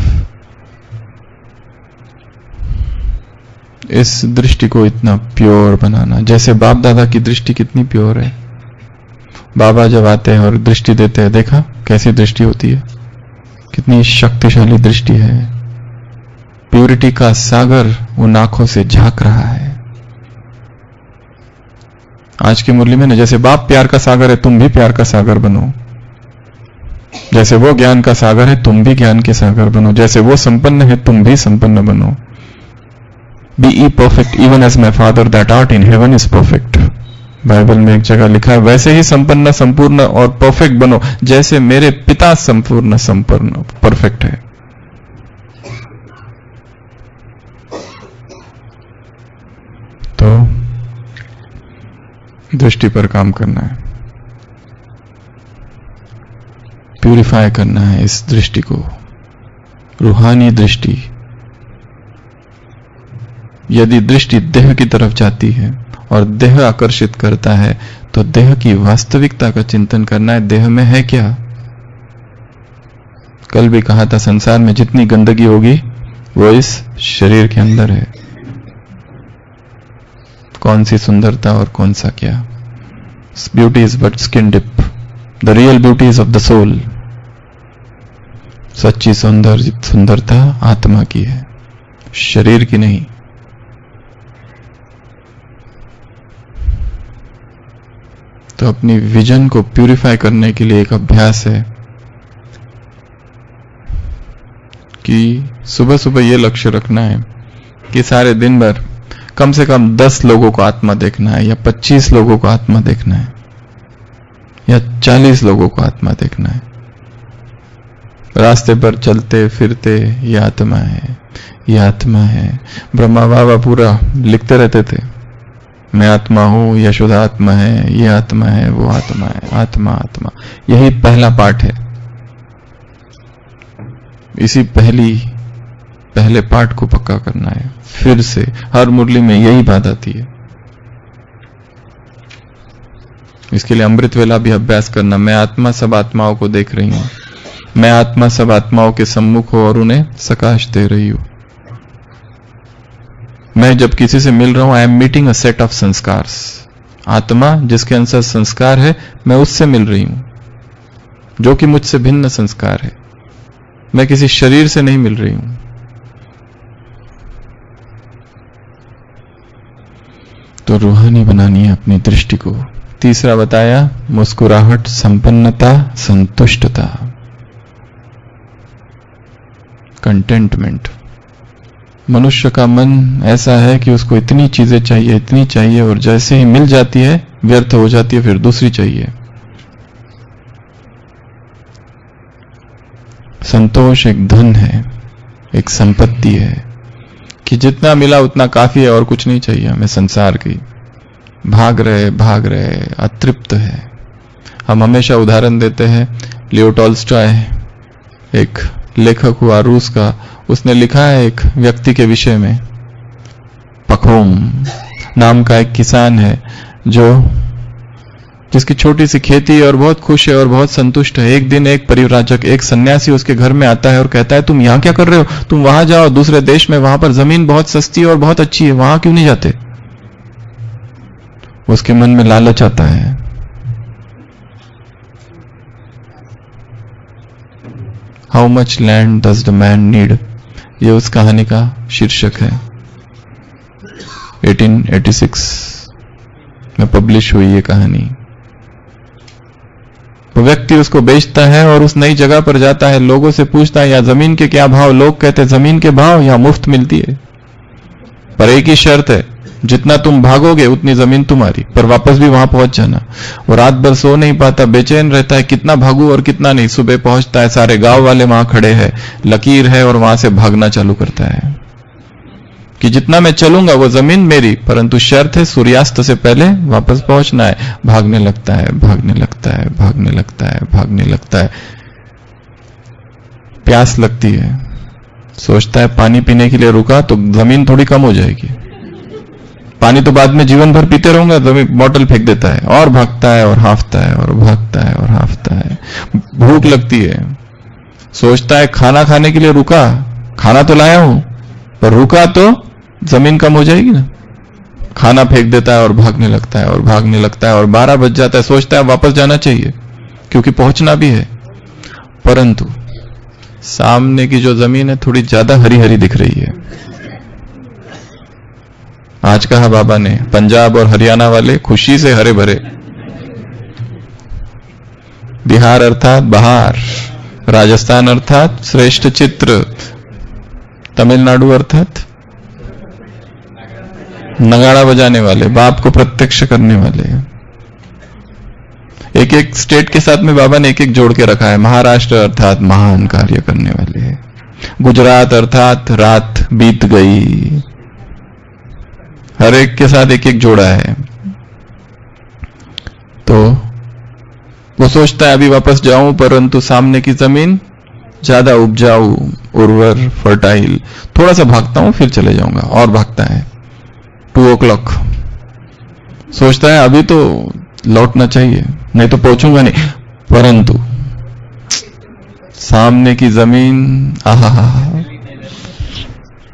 इस दृष्टि को इतना प्योर बनाना, जैसे बाप दादा की दृष्टि कितनी प्योर है। बाबा जब आते हैं और दृष्टि देते हैं, देखा कैसी दृष्टि होती है, कितनी शक्तिशाली दृष्टि है। प्यूरिटी का सागर उन आंखों से झांक रहा है। आज की मुरली में ना, जैसे बाप प्यार का सागर है, तुम भी प्यार का सागर बनो। जैसे वो ज्ञान का सागर है, तुम भी ज्ञान के सागर बनो। जैसे वो संपन्न है, तुम भी संपन्न बनो। Be ye perfect even as my father that art in heaven is perfect. Bible में एक जगह लिखा है, वैसे ही संपन्न, संपूर्ण और परफेक्ट बनो जैसे मेरे पिता संपूर्ण, संपन्न, परफेक्ट है। तो दृष्टि पर काम करना है, प्यूरिफाई करना है इस दृष्टि को, रूहानी दृष्टि। यदि दृष्टि देह की तरफ जाती है और देह आकर्षित करता है, तो देह की वास्तविकता का चिंतन करना है। देह में है क्या? कल भी कहा था, संसार में जितनी गंदगी होगी वो इस शरीर के अंदर है। कौन सी सुंदरता और कौन सा क्या? Beauty is but skin deep, the real beauty is of the soul. सच्ची सुंदरता आत्मा की है, शरीर की नहीं। तो अपनी विजन को प्यूरिफाई करने के लिए एक अभ्यास है कि सुबह सुबह ये लक्ष्य रखना है कि सारे दिन भर कम से कम 10 लोगों को आत्मा देखना है, या 25 लोगों को आत्मा देखना है, या 40 लोगों को आत्मा देखना है। रास्ते पर चलते फिरते ये आत्मा है, ये आत्मा है। ब्रह्मा बाबा पूरा लिखते रहते थे, मैं आत्मा हूं, यशोदा आत्मा है, ये आत्मा है, वो आत्मा है, आत्मा आत्मा। यही पहला पाठ है। इसी पहले पाठ को पक्का करना है। फिर से हर मुरली में यही बात आती है। इसके लिए अमृत वेला भी अभ्यास करना। मैं आत्मा सब आत्माओं को देख रही हूं, मैं आत्मा सब आत्माओं के सम्मुख हूं और उन्हें सकाश दे रही हूं। मैं जब किसी से मिल रहा हूं, I am meeting a set of संस्कार्स। आत्मा जिसके अंदर संस्कार है, मैं उससे मिल रही हूं, जो कि मुझसे भिन्न संस्कार है। मैं किसी शरीर से नहीं मिल रही हूं। तो रूहानी बनानी है अपनी दृष्टि को। तीसरा बताया, मुस्कुराहट, संपन्नता, संतुष्टता, कंटेंटमेंट। मनुष्य का मन ऐसा है कि उसको इतनी चीजें चाहिए, इतनी चाहिए, और जैसे ही मिल जाती है व्यर्थ हो जाती है, फिर दूसरी चाहिए। संतोष एक धन है, एक संपत्ति है कि जितना मिला उतना काफी है और कुछ नहीं चाहिए हमें संसार की। भाग रहे अतृप्त है। हम हमेशा उदाहरण देते हैं, लियो टॉल्स्टॉय एक लेखक हुआ रूस का, उसने लिखा है एक व्यक्ति के विषय में। पखोम नाम का एक किसान है जिसकी छोटी सी खेती और बहुत खुश है और बहुत संतुष्ट है। एक दिन एक परिव्राजक, एक सन्यासी उसके घर में आता है और कहता है, तुम यहां क्या कर रहे हो? तुम वहां जाओ, दूसरे देश में, वहां पर जमीन बहुत सस्ती और बहुत अच्छी है, वहां क्यों नहीं जाते? उसके मन में लालच आता है। How much land does the man need, ये उस कहानी का शीर्षक है। 1886 में पब्लिश हुई ये कहानी। वो व्यक्ति उसको बेचता है और उस नई जगह पर जाता है, लोगों से पूछता है, या जमीन के क्या भाव? लोग कहते हैं जमीन के भाव यहां मुफ्त मिलती है, पर एक ही शर्त है, जितना तुम भागोगे उतनी जमीन तुम्हारी, पर वापस भी वहां पहुंच जाना। वो रात भर सो नहीं पाता, बेचैन रहता है, कितना भागू और कितना नहीं। सुबह पहुंचता है, सारे गांव वाले वहां खड़े हैं, लकीर है, और वहां से भागना चालू करता है कि जितना मैं चलूंगा वो जमीन मेरी, परंतु शर्त है सूर्यास्त से पहले वापस पहुंचना है। भागने लगता है, भागने लगता है, भागने लगता है, भागने लगता है। प्यास लगती है, सोचता है पानी पीने के लिए रुका तो जमीन थोड़ी कम हो जाएगी, पानी तो बाद में जीवन भर पीते रहूंगा। जमीन बॉटल फेंक देता है और भागता है और हांफता है और भागता है और हांफता है। भूख लगती है, सोचता है खाना खाने के लिए रुका, खाना तो लाया हूं, पर रुका तो जमीन कम हो जाएगी ना। खाना फेंक देता है और भागने लगता है और भागने लगता है, और 12 बज जाता है। सोचता है वापस जाना चाहिए क्योंकि पहुंचना भी है, परंतु सामने की जो जमीन है थोड़ी ज्यादा हरी हरी दिख रही है। आज कहा बाबा ने, पंजाब और हरियाणा वाले खुशी से हरे भरे, बिहार अर्थात बहार, राजस्थान अर्थात श्रेष्ठ चित्र, तमिलनाडु अर्थात नगाड़ा बजाने वाले, बाप को प्रत्यक्ष करने वाले। एक एक स्टेट के साथ में बाबा ने एक एक जोड़ के रखा है। महाराष्ट्र अर्थात महान कार्य करने वाले, गुजरात अर्थात रात बीत गई। हर एक के साथ एक एक जोड़ा है। तो वो सोचता है अभी वापस जाऊं, परंतु सामने की जमीन ज्यादा उपजाऊ, उर्वर, फर्टाइल। थोड़ा सा भागता हूं फिर चले जाऊंगा, और भागता है। 2 o'clock सोचता है अभी तो लौटना चाहिए, नहीं तो पहुंचूंगा नहीं, परंतु सामने की जमीन आहा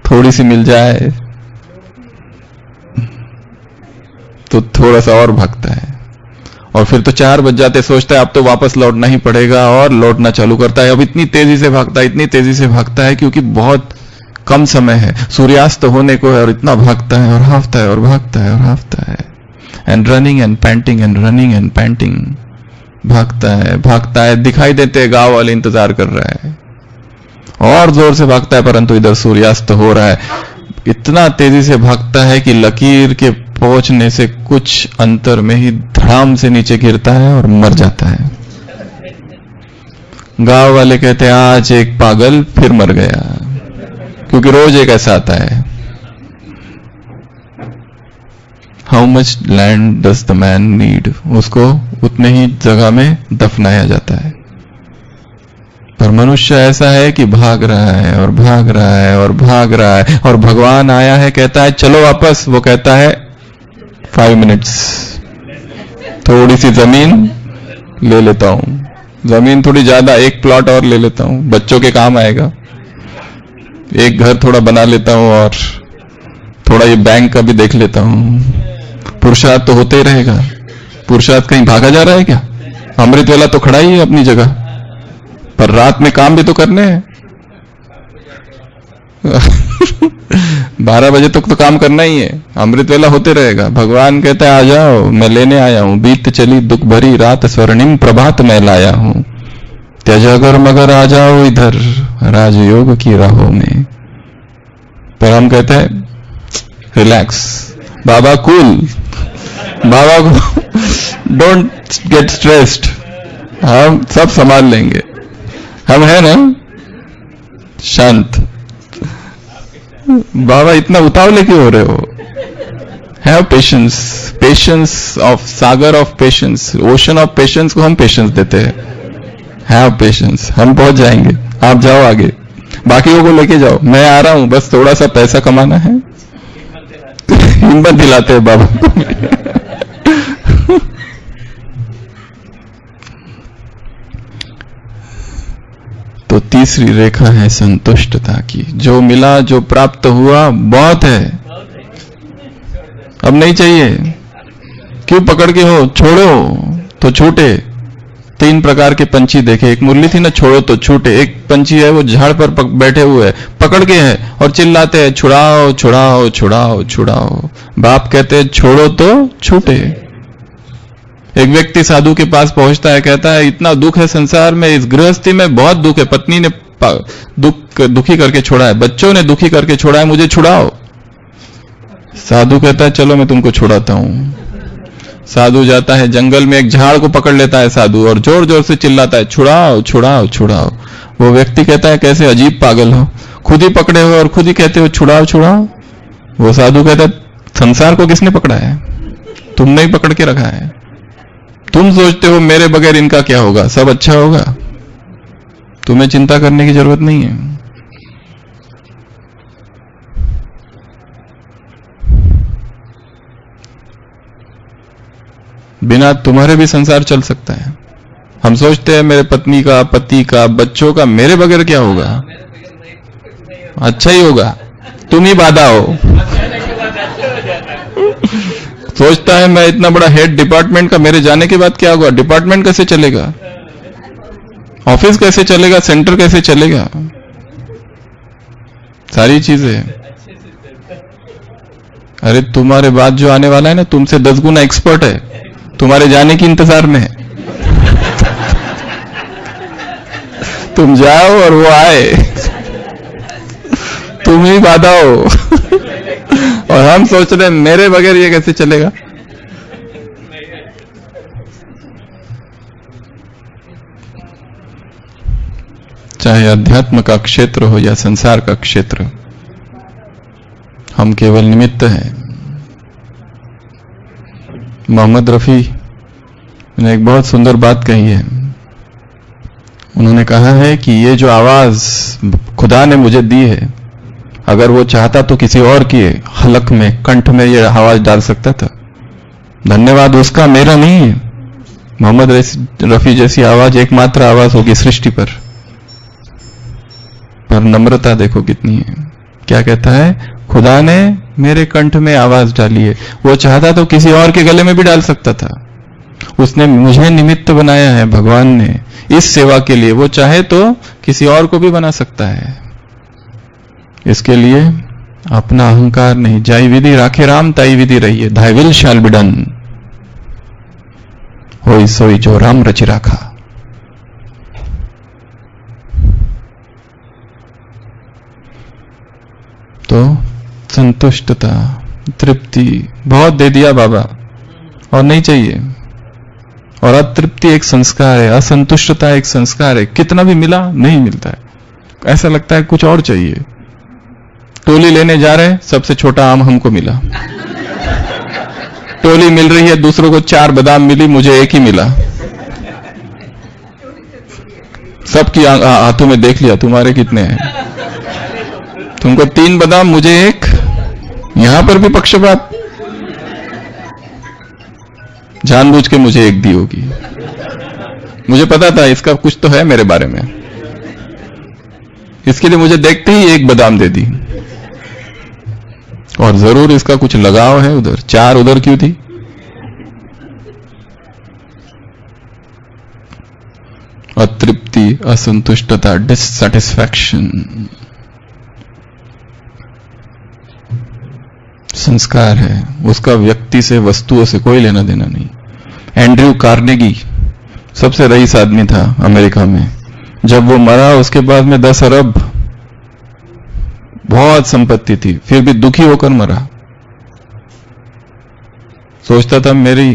थोड़ी सी मिल जाए तो थोड़ा सा और भागता है। और फिर तो 4 बज जाते, सोचता है अब तो वापस लौटना ही पड़ेगा, और लौटना चालू करता है। अब इतनी तेजी से भागता है, इतनी तेजी से भागता है क्योंकि बहुत कम समय है, सूर्यास्त होने को है, और इतना भागता है और हांफता है और भागता है और हांफता है। And running and painting and running and painting, भागता है। दिखाई देते गांव वाले इंतजार कर रहा है, और जोर से भागता है, परंतु इधर सूर्यास्त हो रहा है। इतना तेजी से भागता है कि लकीर के पहुंचने से कुछ अंतर में ही धड़ाम से नीचे गिरता है और मर जाता है। गांव वाले कहते हैं आज एक पागल फिर मर गया, क्योंकि रोज एक ऐसा आता है। How much land does the man need, उसको उतने ही जगह में दफनाया जाता है। पर मनुष्य ऐसा है कि भाग रहा है और भाग रहा है और भाग रहा है, और भगवान आया है कहता है चलो वापस, वो कहता है 5 मिनट्स, थोड़ी सी जमीन ले लेता हूं, जमीन थोड़ी ज्यादा, एक प्लॉट और ले लेता हूं, बच्चों के काम आएगा, एक घर थोड़ा बना लेता हूं और थोड़ा ये बैंक का भी देख लेता हूं। पुरुषार्थ तो होते ही रहेगा। पुरुषार्थ कहीं भागा जा रहा है क्या? अमृत वेला तो खड़ा ही है अपनी जगह, पर रात में काम भी तो करने हैं। 12 बजे तक तो काम करना ही है, अमृत वेला होते रहेगा। भगवान कहता है आ जाओ, मैं लेने आया हूं, बीत चली दुख भरी रात, स्वर्णिम प्रभात मैं लाया हूं, त्यज अगर मगर आ जाओ इधर राजयोग की राहों में। पर हम कहते हैं रिलैक्स, बाबा कूल, बाबा को डोंट गेट स्ट्रेस्ड, हम सब संभाल लेंगे, हम है ना शांत। बाबा इतना उतावले क्यों हो रहे हो? Have patience, patience of Sagar of patience, ocean of patience को हम पेशेंस देते हैं। हैव पेशेंस, हम पहुंच जाएंगे, आप जाओ आगे, बाकियों को लेके जाओ, मैं आ रहा हूं, बस थोड़ा सा पैसा कमाना है। हिम्मत दिलाते हैं बाबा को। तो तीसरी रेखा है संतुष्टता की। जो मिला, जो प्राप्त हुआ बहुत है, अब नहीं चाहिए। क्यों पकड़ के हो? छोड़ो तो छूटे। 3 प्रकार के पंछी देखे, एक मुरली थी ना, छोड़ो तो छूटे। एक पंछी है वो झाड़ पर बैठे हुए है, पकड़ के है और चिल्लाते हैं छुड़ाओ छुड़ाओ छुड़ाओ छुड़ाओ। बाप कहते हैं छोड़ो तो छूटे। एक व्यक्ति साधु के पास पहुंचता है, कहता है इतना दुख है संसार में, इस गृहस्थी में बहुत दुख है, पत्नी ने दुखी करके छोड़ा है, बच्चों ने दुखी करके छोड़ा है, मुझे छुड़ाओ। साधु कहता है चलो मैं तुमको छुड़ाता हूं। साधु जाता है जंगल में, एक झाड़ को पकड़ लेता है साधु और जोर जोर से चिल्लाता है छुड़ाओ छुड़ाओ छुड़ाओ। वो व्यक्ति कहता है कैसे अजीब पागल हो, खुद ही पकड़े हो और खुद ही कहते हो छुड़ाओ छुड़ाओ। वो साधु कहता है संसार को किसने पकड़ा है? तुमने ही पकड़ के रखा है। तुम सोचते हो मेरे बगैर इनका क्या होगा, सब अच्छा होगा, तुम्हें चिंता करने की जरूरत नहीं है। बिना तुम्हारे भी संसार चल सकता है। हम सोचते हैं मेरे पत्नी का, पति का, बच्चों का मेरे बगैर क्या होगा, अच्छा ही होगा, तुम ही बाधा हो। सोचता है मैं इतना बड़ा हेड डिपार्टमेंट का, मेरे जाने के बाद क्या होगा, डिपार्टमेंट कैसे चलेगा, ऑफिस कैसे चलेगा, सेंटर कैसे चलेगा, सारी चीजें। अरे तुम्हारे बाद जो आने वाला है ना, तुमसे 10 गुना एक्सपर्ट है, तुम्हारे जाने की इंतजार में है। तुम जाओ और वो आए, तुम ही बाधा हो। और हम सोच रहे हैं मेरे बगैर ये कैसे चलेगा। चाहे अध्यात्म का क्षेत्र हो या संसार का क्षेत्र, हम केवल निमित्त हैं। मोहम्मद रफी ने एक बहुत सुंदर बात कही है। उन्होंने कहा है कि ये जो आवाज खुदा ने मुझे दी है, अगर वो चाहता तो किसी और की हलक में, कंठ में ये आवाज डाल सकता था। धन्यवाद उसका, मेरा नहीं है। मोहम्मद रफी जैसी आवाज एकमात्र आवाज होगी सृष्टि पर नम्रता देखो कितनी है। क्या कहता है, खुदा ने मेरे कंठ में आवाज डाली है, वो चाहता तो किसी और के गले में भी डाल सकता था। उसने मुझे निमित्त बनाया है भगवान ने इस सेवा के लिए, वो चाहे तो किसी और को भी बना सकता है। इसके लिए अपना अहंकार नहीं, जाई विधि राखे राम ताई विधि रहिए, धाय विल शैल बी डन, होई सोई जो राम रचि राखा। तो संतुष्टता, तृप्ति बहुत दे दिया बाबा और नहीं चाहिए। और अतृप्ति एक संस्कार है, असंतुष्टता एक संस्कार है। कितना भी मिला नहीं मिलता है, ऐसा लगता है कुछ और चाहिए। टोली लेने जा रहे हैं, सबसे छोटा आम हमको मिला। टोली मिल रही है, दूसरों को 4 बादाम मिली, मुझे 1 ही मिला। सबकी हाथों में देख लिया, तुम्हारे कितने हैं? तुमको 3 बादाम, मुझे 1। यहां पर भी पक्षपात। जानबूझ के मुझे 1 दी होगी। मुझे पता था इसका कुछ तो है मेरे बारे में, इसके लिए मुझे देखते ही 1 बादाम दे दी। और जरूर इसका कुछ लगाव है उधर। 4 उधर क्यों थी? अतृप्ति, असंतुष्टता, डिससैटिस्फैक्शन संस्कार है। उसका व्यक्ति से, वस्तुओं से कोई लेना देना नहीं। एंड्रयू कार्नेगी सबसे रईस आदमी था अमेरिका में। जब वो मरा उसके बाद में 10 अरब बहुत संपत्ति थी, फिर भी दुखी होकर मरा। सोचता था मेरी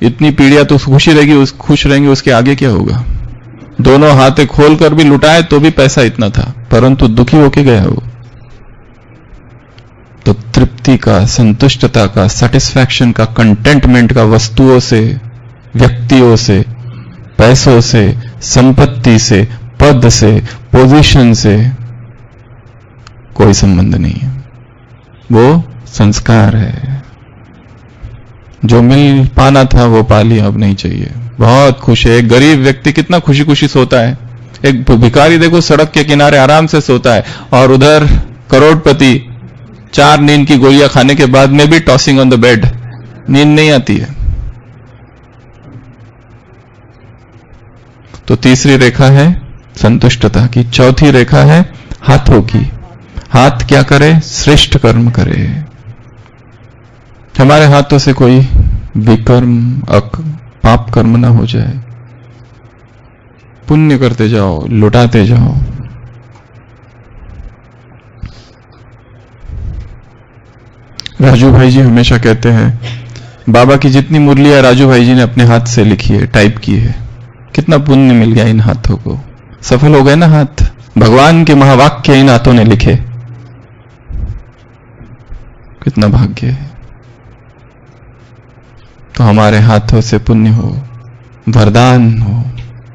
इतनी पीढ़ियां तो खुशी रहेगी, खुश रहेंगे, उसके आगे क्या होगा। दोनों हाथे खोलकर भी लुटाए तो भी पैसा इतना था, परंतु दुखी होके गया वो। तो तृप्ति का, संतुष्टता का, सेटिस्फैक्शन का, कंटेंटमेंट का वस्तुओं से, व्यक्तियों से, पैसों से, संपत्ति से, पद से, पोजीशन से कोई संबंध नहीं है। वो संस्कार है। जो मिल पाना था वो पा लिया, अब नहीं चाहिए। बहुत खुश है। एक गरीब व्यक्ति कितना खुशी खुशी सोता है। एक भिखारी देखो सड़क के किनारे आराम से सोता है, और उधर करोड़पति 4 नींद की गोलियां खाने के बाद में भी टॉसिंग ऑन द बेड, नींद नहीं आती है। तो तीसरी रेखा है संतुष्टता की। चौथी रेखा है हाथों की। हाथ क्या करे? श्रेष्ठ कर्म करे। हमारे हाथों से कोई विकर्म, पाप कर्म ना हो जाए। पुण्य करते जाओ, लुटाते जाओ। राजू भाई जी हमेशा कहते हैं, बाबा की जितनी मुरलियां राजू भाई जी ने अपने हाथ से लिखी है, टाइप की है। कितना पुण्य मिल गया इन हाथों को। सफल हो गए ना हाथ। भगवान के महावाक्य इन हाथों ने लिखे। कितना भाग्य है। तो हमारे हाथों से पुण्य हो, वरदान हो,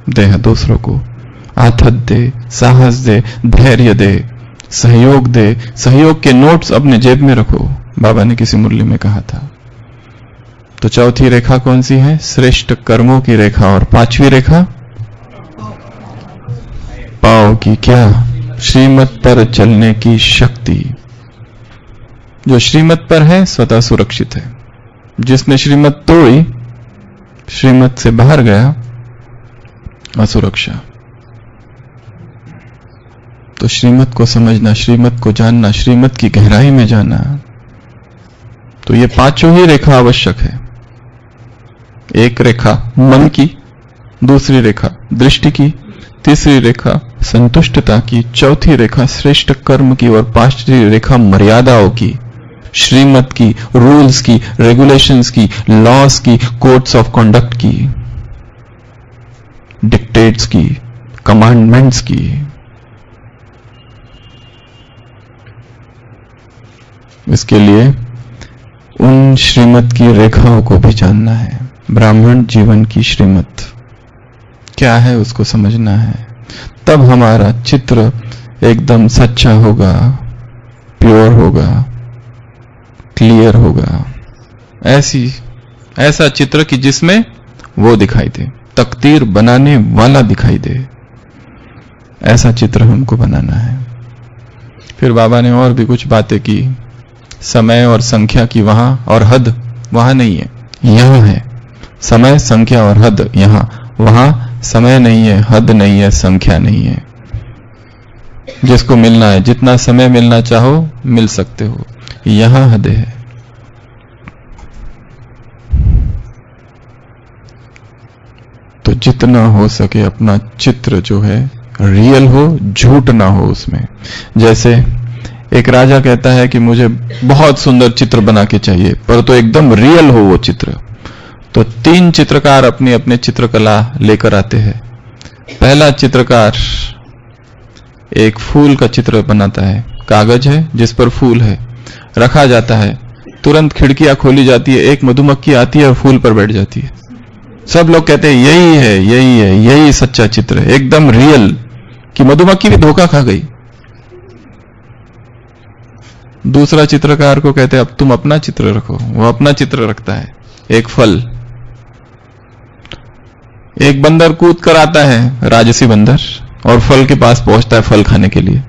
दे दूसरों को आथत दे, साहस दे, धैर्य दे, सहयोग दे। सहयोग के नोट्स अपने जेब में रखो, बाबा ने किसी मुरली में कहा था। तो चौथी रेखा कौन सी है? श्रेष्ठ कर्मों की रेखा। और 5वीं रेखा पाव की। क्या? श्रीमत पर चलने की शक्ति। जो श्रीमत पर है स्वतः सुरक्षित है। जिसने श्रीमत तोड़ी, श्रीमत से बाहर गया, असुरक्षा। तो श्रीमत को समझना, श्रीमत को जानना, श्रीमत की गहराई में जाना। तो ये 5 ही रेखा आवश्यक है। एक रेखा मन की, दूसरी रेखा दृष्टि की, तीसरी रेखा संतुष्टता की, चौथी रेखा श्रेष्ठ कर्म की, और 5वीं रेखा मर्यादाओं की, श्रीमत की, रूल्स की, रेगुलेशंस की, लॉस की, कोड्स ऑफ कंडक्ट की, डिक्टेट्स की, कमांडमेंट्स की। इसके लिए उन श्रीमत की रेखाओं को भी जानना है। ब्राह्मण जीवन की श्रीमत क्या है उसको समझना है। तब हमारा चित्र एकदम सच्चा होगा, प्योर होगा, क्लियर होगा। ऐसा चित्र कि जिसमें वो दिखाई दे, तकदीर बनाने वाला दिखाई दे। ऐसा चित्र हमको बनाना है। फिर बाबा ने और भी कुछ बातें की। समय और संख्या की वहां, और हद वहां नहीं है, यहां है। समय, संख्या और हद यहां। वहां समय नहीं है, हद नहीं है, संख्या नहीं है। जिसको मिलना है, जितना समय मिलना चाहो मिल सकते हो, यहां हद है। तो जितना हो सके अपना चित्र जो है रियल हो, झूठ ना हो उसमें। जैसे एक राजा कहता है कि मुझे बहुत सुंदर चित्र बना के चाहिए, पर तो एकदम रियल हो वो चित्र। तो 3 चित्रकार अपनी अपने चित्रकला लेकर आते हैं। पहला चित्रकार एक फूल का चित्र बनाता है, कागज है जिस पर फूल है, रखा जाता है, तुरंत खिड़कियां खोली जाती है, एक मधुमक्खी आती है और फूल पर बैठ जाती है। सब लोग कहते हैं यही है, यही है, यही सच्चा चित्र है, एकदम रियल, कि मधुमक्खी भी धोखा खा गई। दूसरा चित्रकार को कहते हैं अब तुम अपना चित्र रखो, वो अपना चित्र रखता है, एक फल। एक बंदर कूद कर आता है, राजसी बंदर, और फल के पास पहुंचता है फल खाने के लिए।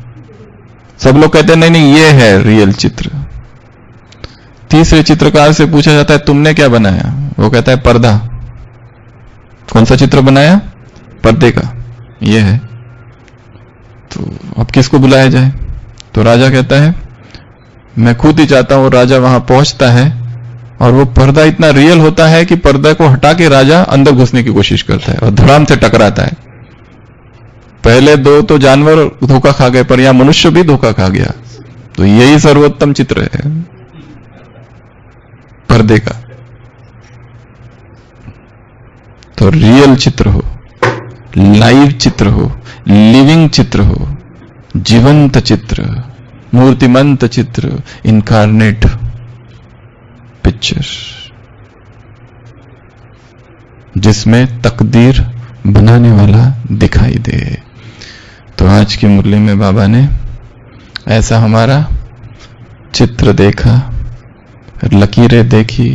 सब लोग कहते हैं नहीं नहीं ये है रियल चित्र। तीसरे चित्रकार से पूछा जाता है तुमने क्या बनाया? वो कहता है पर्दा। कौन सा चित्र बनाया? पर्दे का, ये है। तो अब किसको बुलाया जाए? तो राजा कहता है मैं खुद ही जाता हूं। राजा वहां पहुंचता है और वो पर्दा इतना रियल होता है कि पर्दा को हटा के राजा अंदर घुसने की कोशिश करता है और धड़ाम से टकराता है। पहले 2 तो जानवर धोखा खा गए, पर यहां मनुष्य भी धोखा खा गया। तो यही सर्वोत्तम चित्र है पर्दे का। तो रियल चित्र हो, लाइव चित्र हो, लिविंग चित्र हो, जीवंत चित्र, मूर्तिमंत चित्र, इनकारनेट पिक्चर, जिसमें तकदीर बनाने वाला दिखाई दे। तो आज की मुरली में बाबा ने ऐसा हमारा चित्र देखा, लकीरें देखी,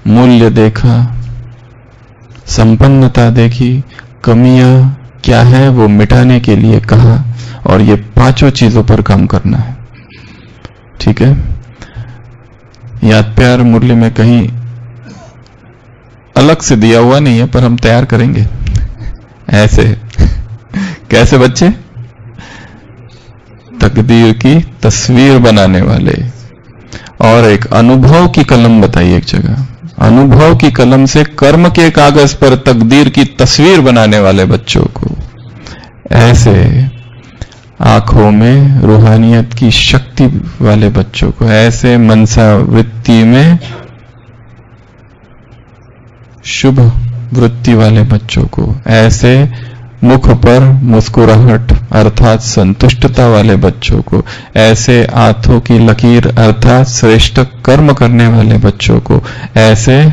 मूल्य देखा, संपन्नता देखी, कमियां क्या है वो मिटाने के लिए कहा, और ये 5 चीजों पर काम करना है। ठीक है? याद प्यार मुरली में कहीं अलग से दिया हुआ नहीं है, पर हम तैयार करेंगे ऐसे। कैसे बच्चे? तकदीर की तस्वीर बनाने वाले। और एक अनुभव की कलम बताई एक जगह, अनुभव की कलम से कर्म के कागज पर तकदीर की तस्वीर बनाने वाले बच्चों को, ऐसे आंखों में रूहानियत की शक्ति वाले बच्चों को, ऐसे मनसा वृत्ति में शुभ वृत्ति वाले बच्चों को, ऐसे मुख पर मुस्कुराहट अर्थात संतुष्टता वाले बच्चों को, ऐसे आंखों की लकीर अर्थात श्रेष्ठ कर्म करने वाले बच्चों को, ऐसे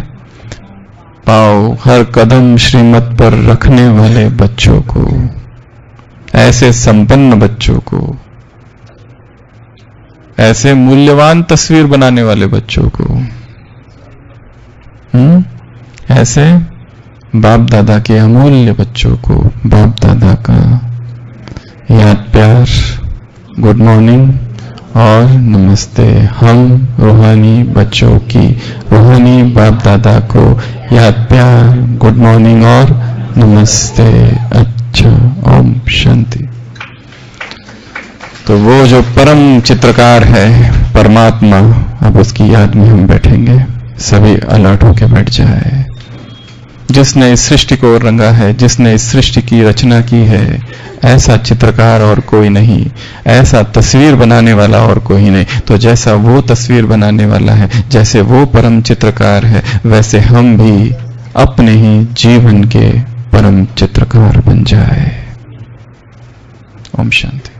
पांव हर कदम श्रीमत पर रखने वाले बच्चों को, ऐसे संपन्न बच्चों को, ऐसे मूल्यवान तस्वीर बनाने वाले बच्चों को, ऐसे बाप दादा के अमूल्य बच्चों को, बाप दादा का याद प्यार, गुड मॉर्निंग और नमस्ते। हम रूहानी बच्चों की, रूहानी बाप दादा को याद प्यार, गुड मॉर्निंग और नमस्ते। अच्छा, ओम शांति। तो वो जो परम चित्रकार है परमात्मा, अब उसकी याद में हम बैठेंगे। सभी अलर्ट होके बैठ जाए। जिसने इस सृष्टि को रंगा है, जिसने इस सृष्टि की रचना की है, ऐसा चित्रकार और कोई नहीं, ऐसा तस्वीर बनाने वाला और कोई नहीं। तो जैसा वो तस्वीर बनाने वाला है, जैसे वो परम चित्रकार है, वैसे हम भी अपने ही जीवन के परम चित्रकार बन जाए। ओम शांति।